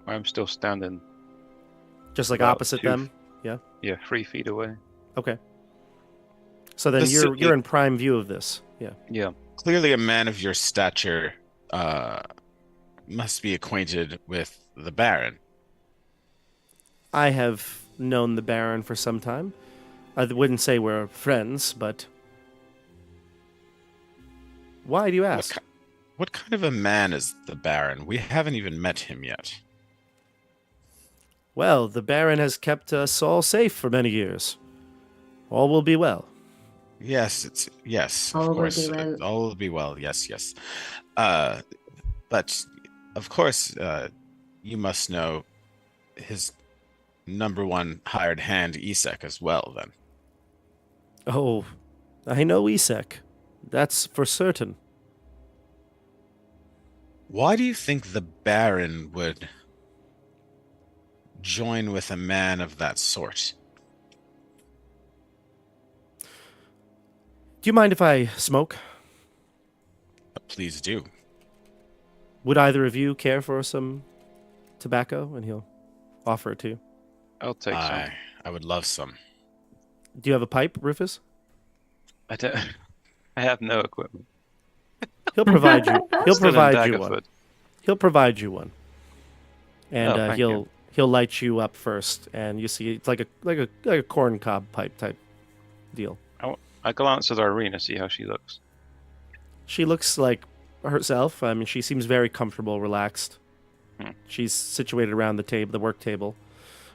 I'm still standing. Just opposite them? Yeah? Yeah, 3 feet away. Okay. So then you're in prime view of this. Yeah. Yeah. Clearly a man of your stature must be acquainted with the Baron. I have known the Baron for some time. I wouldn't say we're friends, but... Why do you ask? What kind of a man is the Baron? We haven't even met him yet. Well, the Baron has kept us all safe for many years. All will be well. Yes, All of course. will be well. All will be well, yes. But, of course, you must know his number one hired hand, Isek, as well, then. Oh, I know Isek. That's for certain. Why do you think the Baron would join with a man of that sort? Do you mind if I smoke? Please do. Would either of you care for some tobacco? And he'll offer it to you. I'll take some. I would love some. Do you have a pipe, Rufus? I don't. I have no equipment. He'll provide you. He'll Still in provide you one. Daggerfoot. He'll provide you one, and thank he'll light you up first, and you see it's like a corn cob pipe type deal. I glance at Irina, see how she looks. She looks like herself. I mean, she seems very comfortable, relaxed. She's situated around the table, the work table,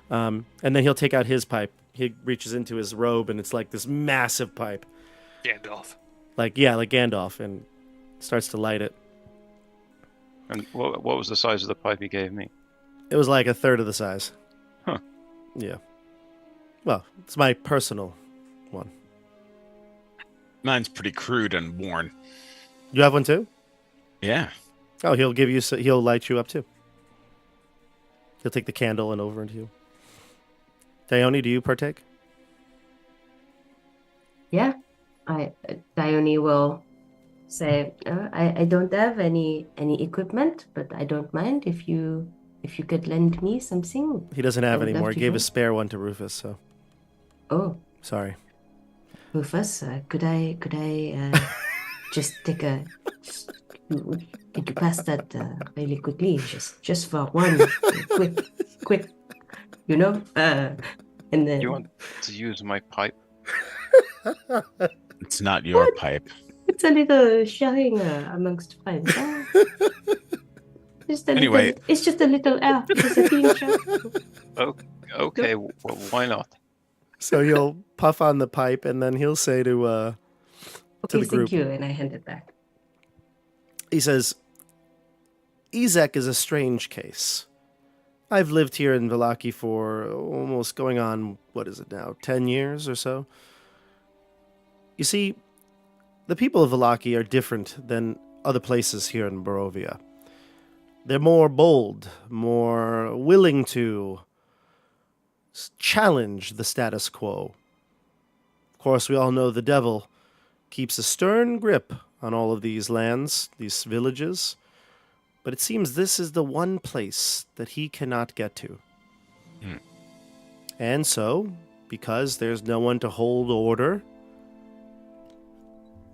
and then he'll take out his pipe. He reaches into his robe, and it's like this massive pipe, Gandalf. like Gandalf, and starts to light it. And what was the size of the pipe he gave me? It was like a third of the size. Huh. Yeah. Well, it's my personal one. Mine's pretty crude and worn. You have one too? Yeah. Oh, he'll light you up too. He'll take the candle and over into you. Dione, do you partake? Yeah, Dione will say, I don't have any equipment, but I don't mind if you could lend me something. He doesn't have I would any love more. He to gave go. a spare one to Rufus, so Oh, sorry. Rufus, could I just take a could you pass that really quickly, just for one quick, and then Do you want to use my pipe? It's not your pipe. it's a little sharing amongst friends. Anyway. It's just a little air. Just a clean shot. Okay, well, why not? So he'll puff on the pipe, and then he'll say to Okay, the group. thank you, and I hand it back. He says, Ezek is a strange case. I've lived here in Vallaki for almost going on, 10 years or so? You see, the people of Vallaki are different than other places here in Barovia. They're more bold, more willing to challenge the status quo. Of course, we all know the devil keeps a stern grip on all of these lands, these villages, but it seems this is the one place that he cannot get to. And so, because there's no one to hold order,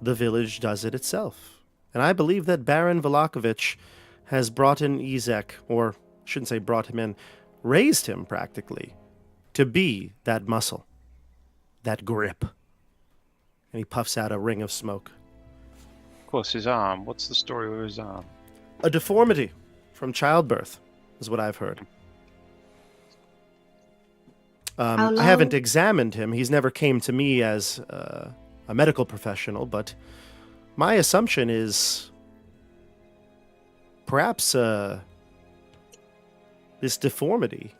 the village does it itself. And I believe that Baron Velakovich has brought in Ezek, or shouldn't say brought him in, raised him practically to be that muscle, that grip. And he puffs out a ring of smoke. Of course, his arm. What's the story with his arm? A deformity from childbirth is what I've heard. How I haven't long- examined him. He's never came to me as a medical professional, but my assumption is perhaps this deformity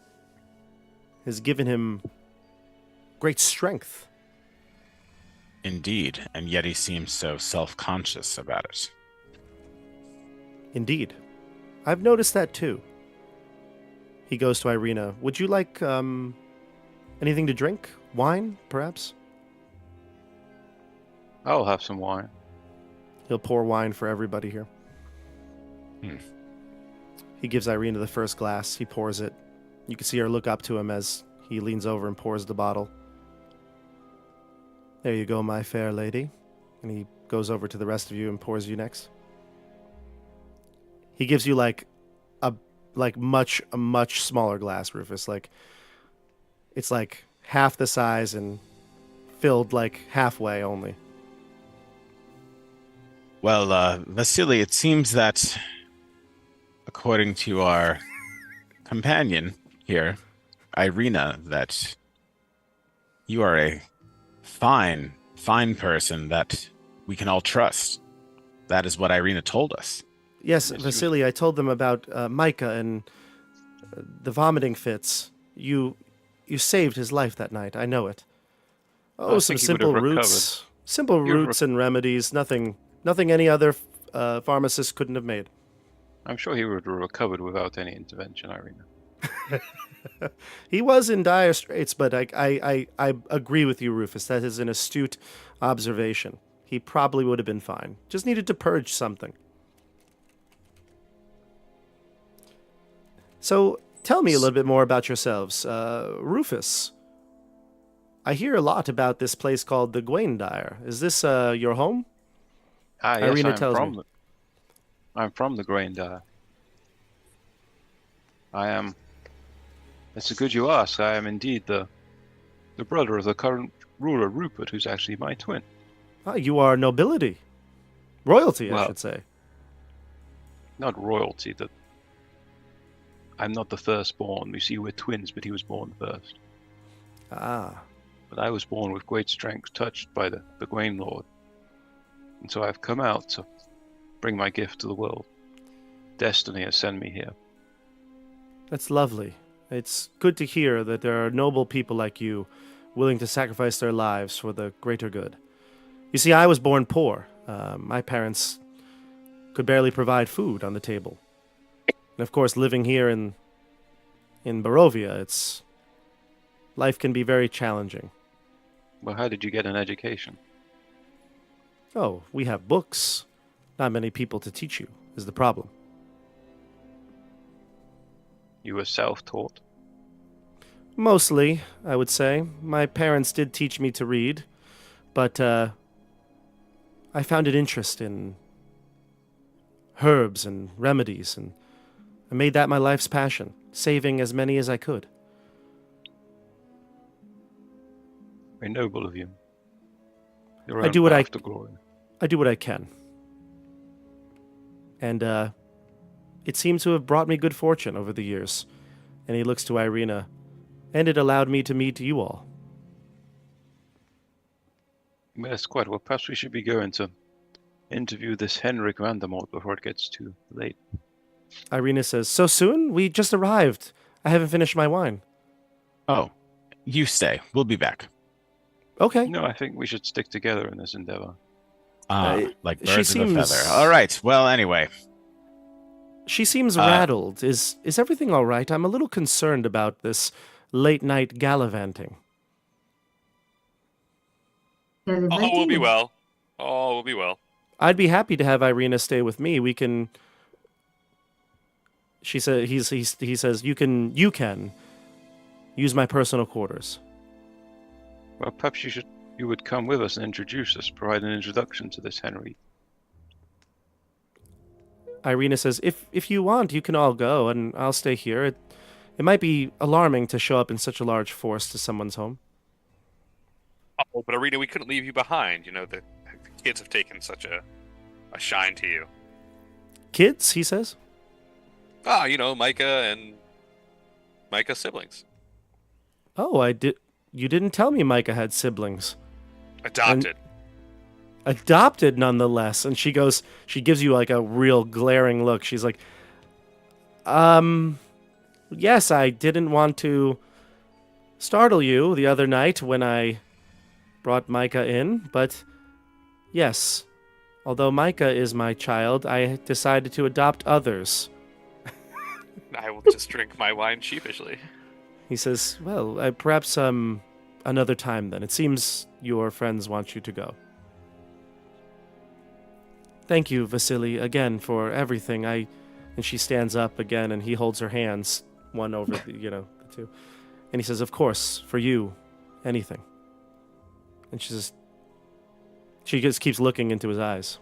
has given him great strength. Indeed, and yet he seems so self-conscious about it. Indeed. I've noticed that too. He goes to Irina. Would you like anything to drink? Wine, perhaps? I'll have some wine. He'll pour wine for everybody here. He gives Irina the first glass. He pours it. You can see her look up to him as he leans over and pours the bottle. There you go, my fair lady. And he goes over to the rest of you and pours you next. He gives you a much smaller glass, Rufus. It's like half the size and filled like halfway only. Well, Vasily, it seems that, according to our companion here, Irina, that you are a fine person that we can all trust. That is what Irina told us. Yes, Vasily, I told them about Micah and the vomiting fits. You saved his life that night. I know it. Oh, I some think he would have simple roots. Simple You're roots and remedies. Nothing any other pharmacist couldn't have made. I'm sure he would have recovered without any intervention, Irina. He was in dire straits, but I agree with you, Rufus. That is an astute observation. He probably would have been fine. Just needed to purge something. So, tell me a little bit more about yourselves. Rufus, I hear a lot about this place called the Gwaindire. Is this your home? Ah, yes, Irina I'm tells from me. I'm from the Gwaindire. I am. It's a good you ask. I am indeed the brother of the current ruler, Rupert, who's actually my twin. Ah, you are nobility. Royalty, I Well, should say. not royalty. That I'm not the firstborn. You see, we're twins, but he was born first. Ah. But I was born with great strength, touched by the Gwain Lord. And so I've come out to bring my gift to the world. Destiny has sent me here. That's lovely. It's good to hear that there are noble people like you willing to sacrifice their lives for the greater good. You see, I was born poor. My parents could barely provide food on the table. And of course, living here in Barovia, life can be very challenging. Well, how did you get an education? Oh, we have books. Not many people to teach you is the problem. You were self-taught. Mostly, I would say. My parents did teach me to read, but I found an interest in herbs and remedies, and I made that my life's passion, saving as many as I could. Very noble of you. Your I own do what I- path to glory. I do what I can. And it seems to have brought me good fortune over the years. And he looks to Irina, and it allowed me to meet you all. Yes, quite. Well, perhaps we should be going to interview this Henrik Vandermort before it gets too late. Irina says, "So soon? We just arrived. I haven't finished my wine." Oh, you stay. We'll be back. Okay. No, I think we should stick together in this endeavor. Like she birds of a seems- feather. All right. Well, anyway. She seems rattled. Is everything all right? I'm a little concerned about this late-night gallivanting. Oh, we'll be well. Oh, we'll be well. I'd be happy to have Irina stay with me. We can. She said he says you can use my personal quarters. Well, perhaps you would come with us and introduce us, provide an introduction to this Henry. Irina says if you want, you can all go and I'll stay here. It might be alarming to show up in such a large force to someone's home. Oh, but Arena, we couldn't leave you behind. You know, the kids have taken such a shine to you. Kids, he says. Ah, you know, Micah and Micah's siblings. Oh, you didn't tell me Micah had siblings. Adopted. Adopted nonetheless. And she gives you like a real glaring look. She's like, yes, I didn't want to startle you the other night when I brought Micah in, but yes, although Micah is my child, I decided to adopt others. I will just drink my wine sheepishly. He says, well, perhaps another time then. It seems your friends want you to go. Thank you, Vasily, again for everything. And she stands up again, and he holds her hands, one over the two. And he says, of course, for you, anything. And she just keeps looking into his eyes.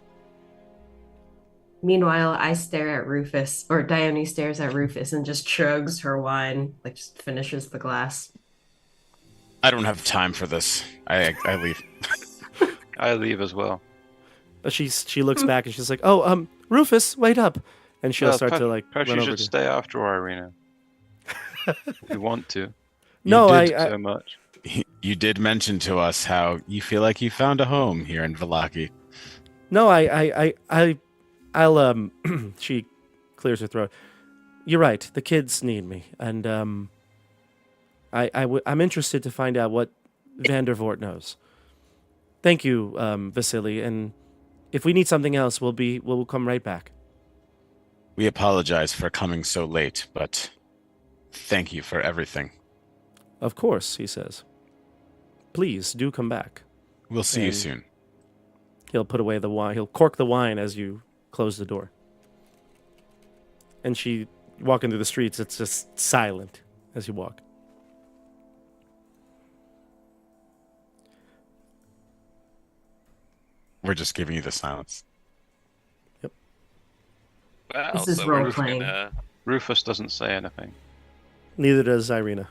Meanwhile, I stare at Rufus, or Dione stares at Rufus and just chugs her wine, like just finishes the glass. I don't have time for this. I leave. I leave as well. But she looks back and she's like, "Oh, Rufus, wait up!" And she'll start to like Perhaps run you over should to. stay after Irina. If you want to. No, You did So much. You did mention to us how you feel like you found a home here in Vallaki. No, I'll she clears her throat. You're right. The kids need me, and I'm interested to find out what Vandervoort knows. Thank you, Vasily, and if we need something else, we'll come right back. We apologize for coming so late, but thank you for everything. Of course, he says. Please do come back. We'll see you And- soon. He'll put away the wine. He'll cork the wine as you close the door. And she walking through the streets. It's just silent as you walk. We're just giving you the silence. Well, This is so we're just role-playing. gonna. Rufus doesn't say anything. Neither does Irina.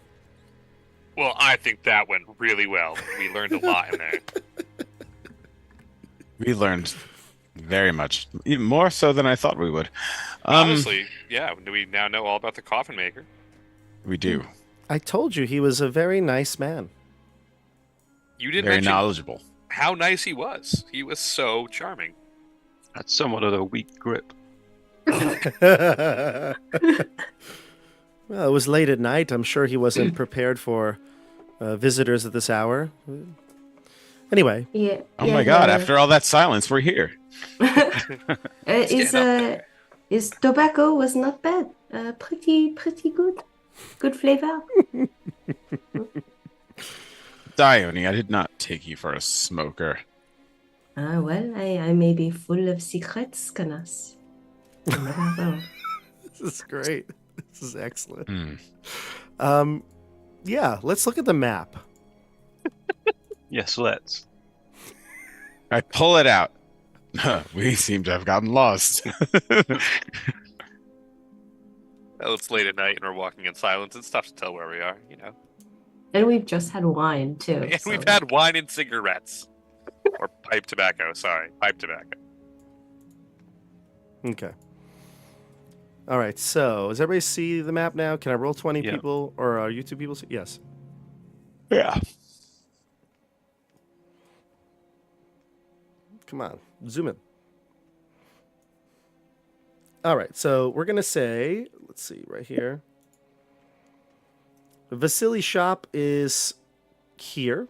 Well, I think that went really well. We learned a lot in there. We learned very much, even more so than I thought we would. Honestly, yeah. We now know all about the coffin maker. We do. I told you he was a very nice man. You didn't Very mention knowledgeable. how nice he was. He was so charming. Had somewhat of a weak grip. Well, it was late at night. I'm sure he wasn't prepared for visitors at this hour. Anyway, Yeah. Oh my God! After all that silence, we're here. Is Stand up is tobacco was not bad. Pretty good. Good flavor. Dione, I did not take you for a smoker. Well, I may be full of secrets, Canas. You never know. this is great. This is excellent. Hmm. Yeah, let's look at the map. Yes, let's. I pull it out. We seem to have gotten lost. Well, it's late at night and we're walking in silence. It's tough to tell where we are, you know. And we've just had wine too. And so- we've had wine and cigarettes. Or pipe tobacco, sorry. Pipe tobacco. Okay. All right. So, does everybody see the map now? Can I roll 20 Yeah. people, or are you two people? Yes. Yeah. Come on, zoom in. All right. So we're gonna say, let's see, right here. Vasily's shop is here.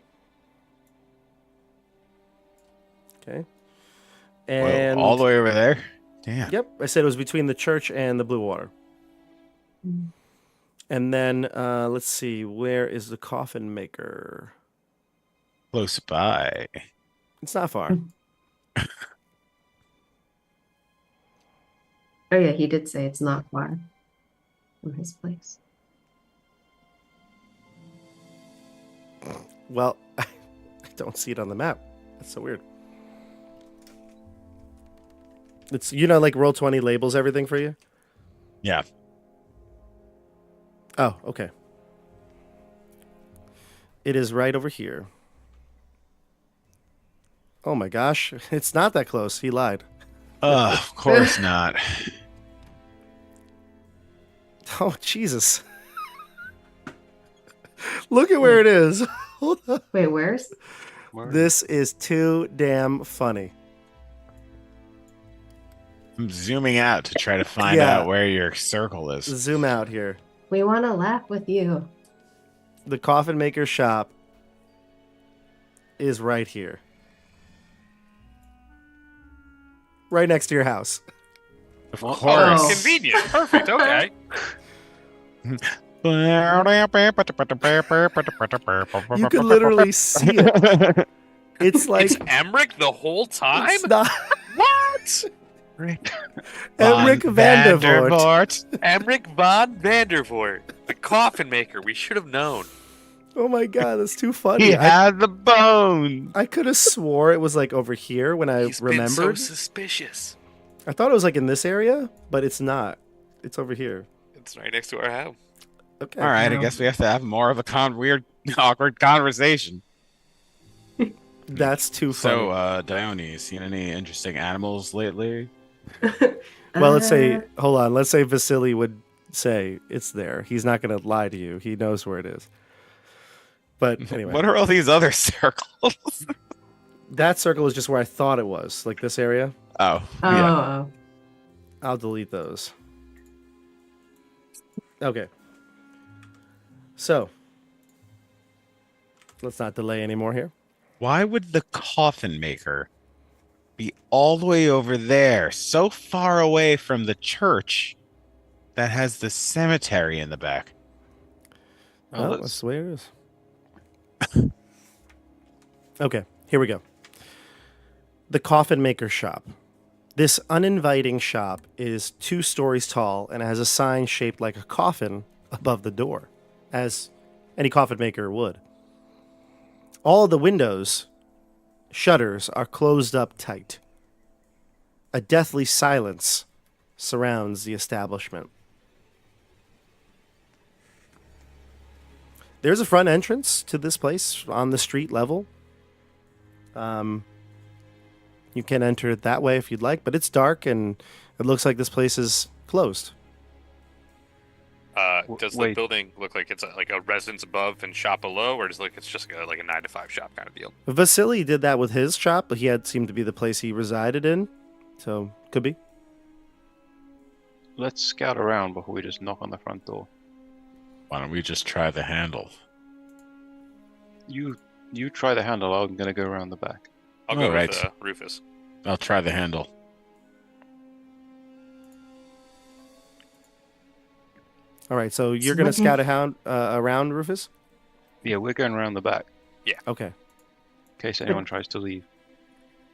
Okay. And all the way over there. Damn. Yep, I said it was between the church and the Blue Water. Mm. And then let's see, where is the coffin maker? Close by. It's not far. Oh yeah, he did say it's not far from his place. Well, I don't see it on the map. That's so weird. It's, like Roll20 labels everything for you? Yeah. Oh, okay. It is right over here. Oh my gosh, it's not that close. He lied. Of course not. Oh, Jesus. Look at where it is. Hold on. Wait, where's? This is too damn funny. I'm zooming out to try to find Yeah. out where your circle is. Zoom out here. We want to laugh with you. The coffin maker shop is right here. Right next to your house. Of Oh. course. Oh. Convenient. Perfect. Okay. You could literally see it. It's like It's Emmerich the whole time? it's not What? Emmerich Vandervoort. Emmerich von Vandervoort, the coffin maker. We should have known. Oh my god, that's too funny. He had the bone. I could have swore it was like over here when I He's been so remembered. suspicious. I thought it was like in this area, but it's not. It's over here. It's right next to our house. Okay. All right, I No. guess we have to have more of a weird, awkward conversation. That's too funny. So, Dione, you seen any interesting animals lately? Well, let's say, hold on. Let's say Vasily would say it's there. He's not going to lie to you. He knows where it is. But anyway, What are all these other circles? that circle is just where I thought it was, like this area. Oh, Oh, yeah. I'll delete those. Okay. So, let's not delay anymore here. Why would the coffin maker be all the way over there, so far away from the church that has the cemetery in the back? Oh, Well, that's- that's the way it is. Okay, here we go. The coffin maker shop. This uninviting shop is 2 stories tall and it has a sign shaped like a coffin above the door, as any coffin maker would. All of the windows, shutters, are closed up tight. A deathly silence surrounds the establishment. There's a front entrance to this place on the street level. You can enter it that way if you'd like, but it's dark and it looks like this place is closed. Does the Wait. building look like it's like a residence above and shop below, or does it look like it's just like a 9 to 5 shop kind of deal? Vasily did that with his shop, but he had seemed to be the place he resided in, so could be. Let's scout around before we just knock on the front door. Why don't we just try the handle? You try the handle. I'm gonna go around the back. I'll go Alright. with Rufus. I'll try the handle. All right, so you're So going to what do scout around, Rufus? Yeah, we're going around the back Okay. in case anyone tries to leave.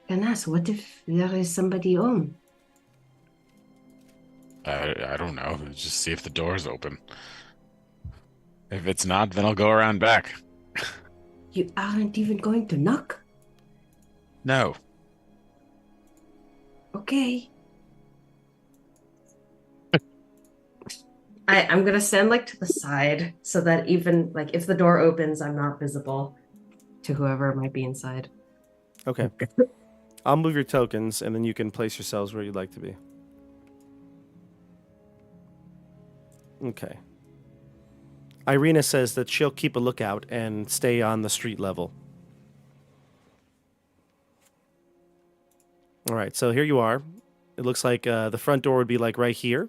Canas, what if there is somebody home? I don't know. Just see if the door's open. If it's not, then I'll go around back. You aren't even going to knock? No. Okay. I'm gonna stand like to the side so that even like if the door opens, I'm not visible to whoever might be inside. Okay. I'll move your tokens, and then you can place yourselves where you'd like to be. Okay. Irina says that she'll keep a lookout and stay on the street level. All right, so here you are. It looks like the front door would be like right here.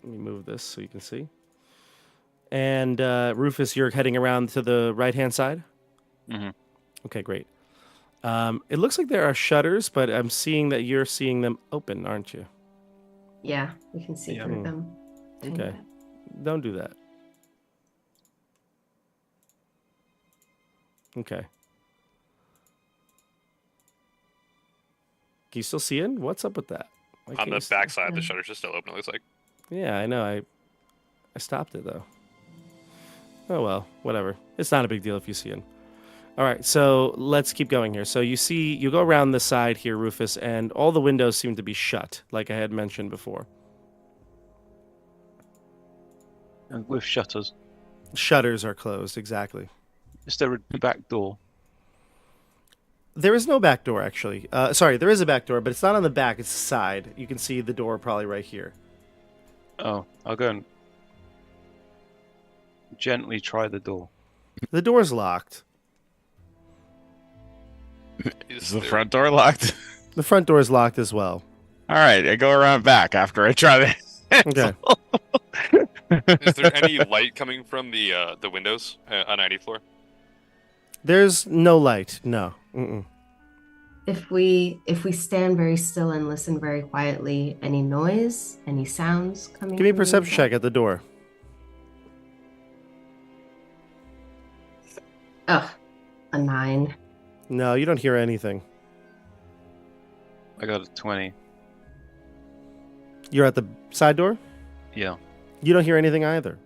Let me move this so you can see. And Rufus, you're heading around to the right-hand side? Mhm. Okay, great. It looks like there are shutters, but I'm seeing that you're seeing them open, aren't you? Yeah, we can see Yeah. through them. Tiny Okay. bit. Don't do that. Okay. Can you still see it? What's up with that? Why On can't the you back side, the Yeah. shutters are still open. It looks like. Yeah, I know. I stopped it though. Oh well, whatever. It's not a big deal if you see it. All right, so let's keep going here. So you go around the side here, Rufus, and all the windows seem to be shut, like I had mentioned before. And with shutters. Shutters are closed, exactly. Is there a back door? There is no back door, actually. Sorry, there is a back door, but it's not on the back. It's the side. You can see the door probably right here. Oh, I'll go and gently try the door. The door's locked. Is the front door locked? The front door is locked as well. All right, I go around back after I try the Okay. Is there any light coming from the windows on 90th floor? There's no light. No. Mm-mm. If we stand very still and listen very quietly, any noise, any sounds coming. Give me a from the perception inside? check at the door. Ugh, a 9. No, you don't hear anything. I got a 20. You're at the side door? Yeah. You don't hear anything either.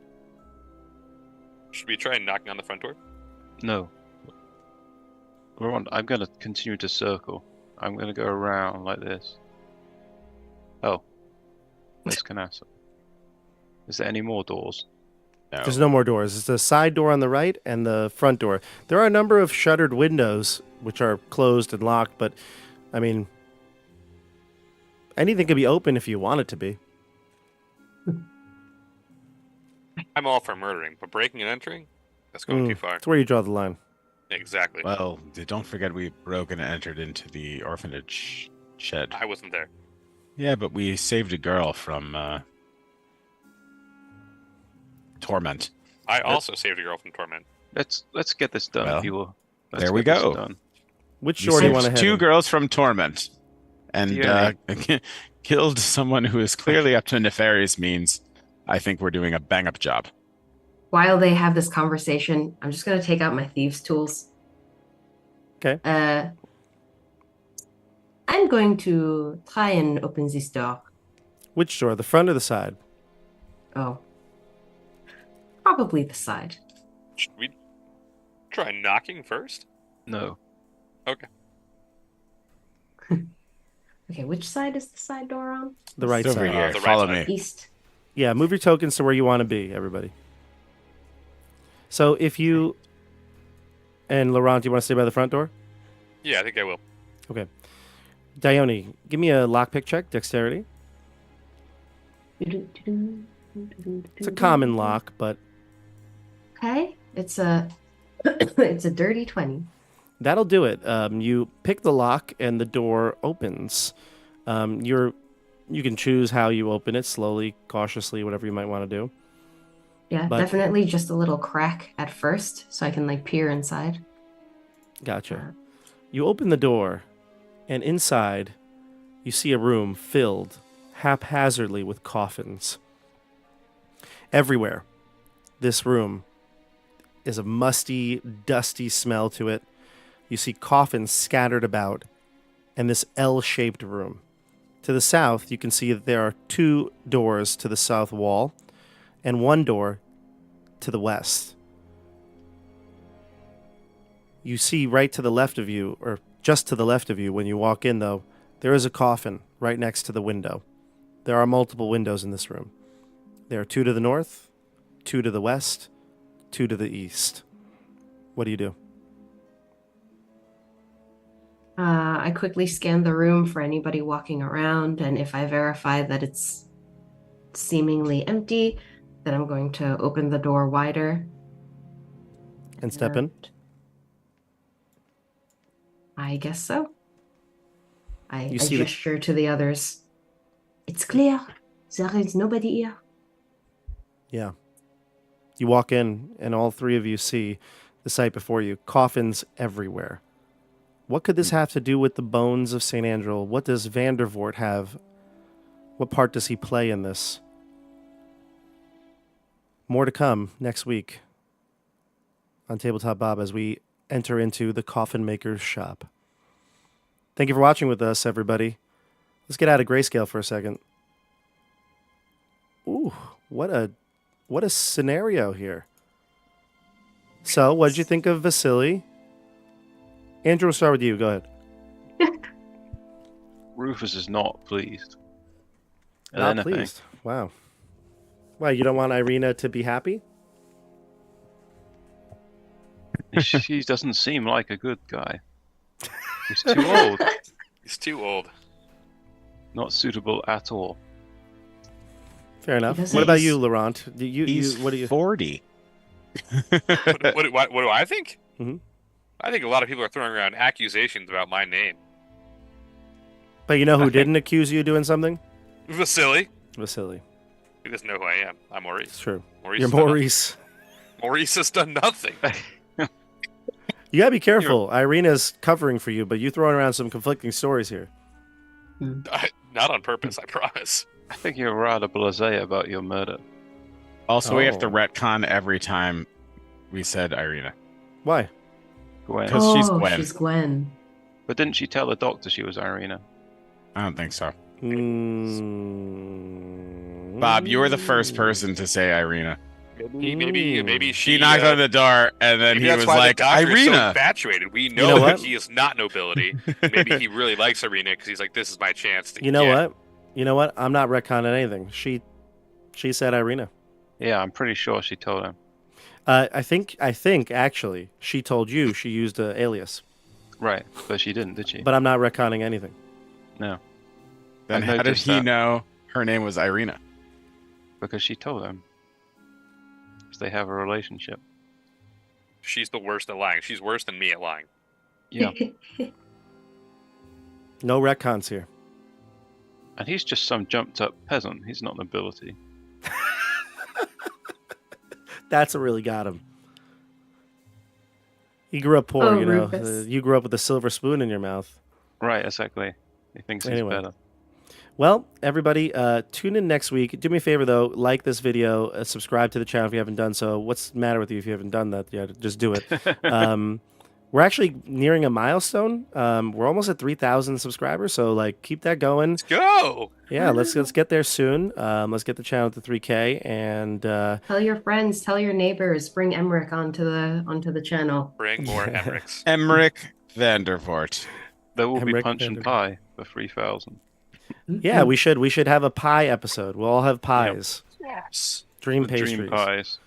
Should we try knocking on the front door? No. I'm going to continue to circle. I'm going to go around like this. Oh. There's Canas. Is there any more doors? There's no more doors. It's the side door on the right and the front door. There are a number of shuttered windows which are closed and locked, but I mean, anything could be open if you want it to be. I'm all for murdering, but breaking and entering? That's going too far. That's where you draw the line. Exactly. Well, don't forget we broke and entered into the orphanage shed. I wasn't there. Yeah, but we saved a girl from torment. I also saved a girl from torment. Let's get this done, Well, people. Let's there we get this go. done. Which We door do you saved want to head two in? girls from torment and Dione. killed someone who is clearly up to nefarious means. I think we're doing a bang-up job. While they have this conversation, I'm just gonna take out my thieves' tools. Okay. I'm going to try and open this door. Which door? The front or the side? Oh. Probably the side. Should we try knocking first? No. Okay. Okay, which side is the side door on? The right It's over side. here. the right Follow side. me. East. Yeah, move your tokens to where you want to be, everybody. So if you and Laurent, do you want to stay by the front door? Yeah, I think I will. Okay. Dione, give me a lockpick check, dexterity. It's a common lock, but Okay, it's a it's a dirty 20. that'll do it. You pick the lock and the door opens. You can choose how you open it, slowly, cautiously, whatever you might want to do. Yeah, But- definitely just a little crack at first, so I can like peer inside. Gotcha. You open the door, and inside, you see a room filled haphazardly with coffins. Everywhere, this room is a musty, dusty smell to it. You see coffins scattered about, and this L-shaped room. To the south, you can see that there are 2 doors to the south wall, and 1 door to the west. You see right to the left of you, or just to the left of you when you walk in, though, there is a coffin right next to the window. There are multiple windows in this room. There are 2 to the north, 2 to the west, 2 to the east. What do you do? I quickly scan the room for anybody walking around, and if I verify that it's seemingly empty, then I'm going to open the door wider. And step in? I guess so. I You see the- gesture to the others. It's clear. There is nobody here. Yeah. You walk in, and all 3 of you see the sight before you. Coffins everywhere. What could this have to do with the bones of St. Andrew? What does Vandervoort have? What part does he play in this? More to come next week on Tabletop Bob as we enter into the Coffin Maker's shop. Thank you for watching with us, everybody. Let's get out of grayscale for a second. Ooh, what a scenario here. So, what did you think of Vasily? Andrew, we'll start with you. Go ahead. Rufus is not pleased. at Not anything. pleased. Wow. Why, you don't want Irina to be happy? He doesn't seem like a good guy. He's too old. He's too old. Not suitable at all. Fair enough. Because What about he's- you, Laurent? He's What do you? 40. What do I think? Mhm. I think a lot of people are throwing around accusations about my name. But you know who I think- didn't accuse you of doing something? Vasily. Vasily. He doesn't know who I am. I'm It's Maurice. true. Maurice You're has done Maurice. nothing. Maurice has done nothing. You gotta be careful. Irina's covering for you, but you throwing around some conflicting stories here. Not on purpose, I promise. I think you're rather blasé about your murder. Also, we have to Oh. retcon every time we said Irina. Why? Gwen. 'Cause she's Oh, Gwen. she's Gwen. But didn't she tell the doctor she was Irina? I don't think so. Mm, Bob, you were the first person to say Irina. Maybe She knocked on the door, and then maybe he that's was why like, the doctor is so Irina. infatuated. We know, know that what? he is not nobility. And maybe he really likes Irina because he's like, this is my chance to You know get. what? You know what? I'm not retconning anything. She said Irina. Yeah, I'm pretty sure she told him. I think actually she told you she used an alias, Right, but she didn't, did she? but I'm not retconning anything. No, Then I how did noticed he that. know her name was Irina? because she told him. Because they have a relationship. She's the worst at lying. She's worse than me at lying. Yeah. No retcons here. And he's just some jumped up peasant. He's not nobility. That's what really got him. He grew up poor, Oh, you know. Rufus. You grew up with a silver spoon in your mouth. Right, exactly. He thinks Anyway. he's better. Well, everybody, tune in next week. Do me a favor, though. Like this video. Subscribe to the channel if you haven't done so. What's the matter with you if you haven't done that yet? Just do it. We're actually nearing a milestone. We're almost at 3,000 subscribers, so like keep that going. Let's go. Yeah, let's get there soon. Let's get the channel to 3K, and Tell your friends, tell your neighbors, bring Emmerich onto the channel. Bring more Emmerichs. Emmerich Vandervoort. There will be Emmerich punch and Vanderbilt. pie. for 3,000. Yeah, we should have a pie episode. We'll all have pies. Yes. Dream The pastries. dream pies.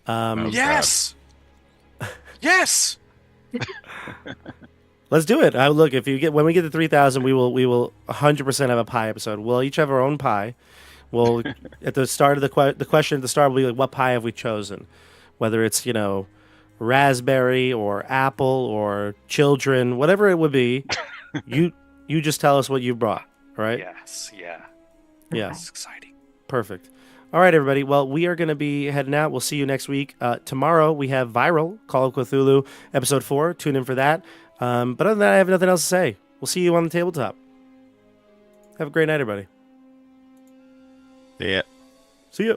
Oh, Yes. Yes. Let's do it. Look, when we get to 3,000, we will 100% have a pie episode. We'll each have our own pie. We'll at the start of the question at the start will be like, what pie have we chosen? Whether it's raspberry or apple or children, whatever it would be, you just tell us what you brought. All right? Yes, yeah. Yeah. It's exciting. Perfect. All right, everybody. Well, we are going to be heading out. We'll see you next week. Tomorrow we have Viral Call of Cthulhu episode 4. Tune in for that. But other than that, I have nothing else to say. We'll see you on the tabletop. Have a great night, everybody. Yeah. See ya.